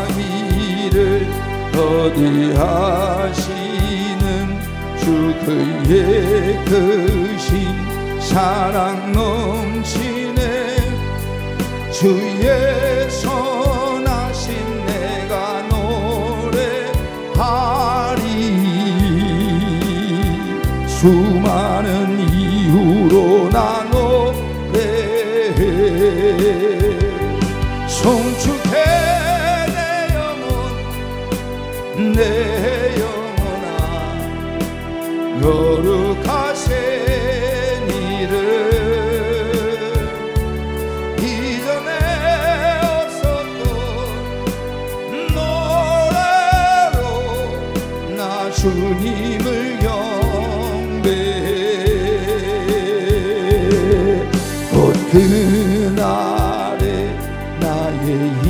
노하기를 더디하시는 주 그의 크신 사랑 넘치네 주의 선하심 내가 노래하리 수많은 이유로 나 노래해 송축해 내 영혼 내 영혼아 거룩하신 이름 이전에 없었던 노래로 나 주님을 경배해 곧 그날에 나의 힘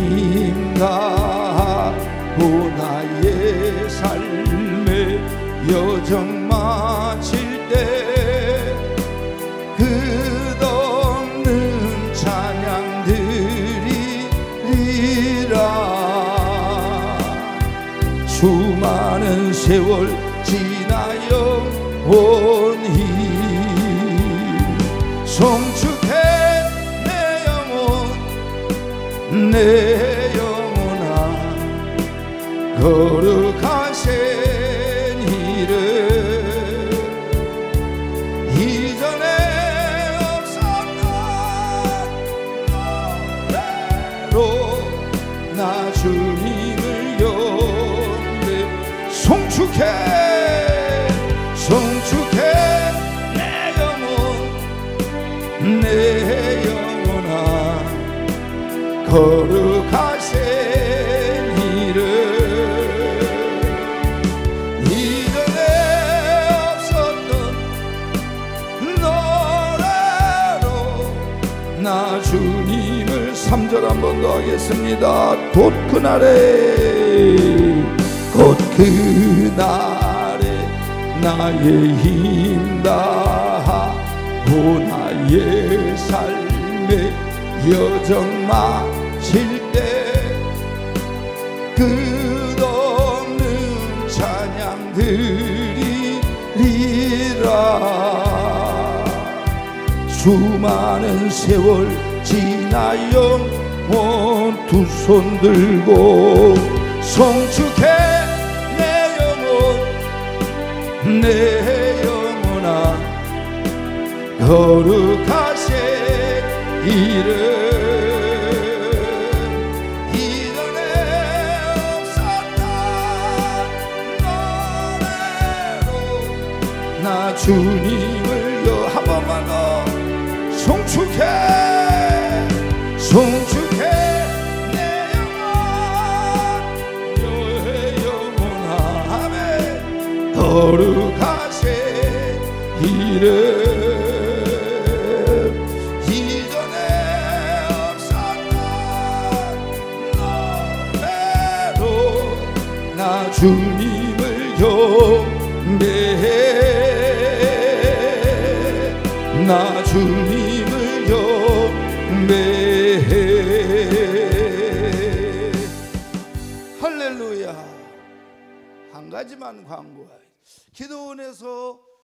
다하고 나의 삶의 여정 마칠 때 끝없는 찬양드리리라 수많은 세월 지나 영원히 송축해 내 영혼 내 영혼아 거룩하신 이름 이전에 없었던 노래로 나 주님을 경배 송축해 송축해 내 영혼 내 영혼아 거룩하신 이름 이전에 없었던 노래로 나 주님을 3절 한 번 더 하겠습니다. 곧 그날에 나의 힘 다하고 나의 삶의 여정 마칠 때 끝없는 찬양 드리리라 수많은 세월 지나 영원 두 손 들고 송축해 내 영혼 내 영혼아 거룩하신 이름 이전에 없었던 노래로 나 주님을 한 번만 더 송축해 송축해 내 영혼아 아멘 거룩하신 이름 이전에 없었던 노래로 나 주님을 경배해 나 주님을 경배해 할렐루야. 한 가지만 광고해 기도원에서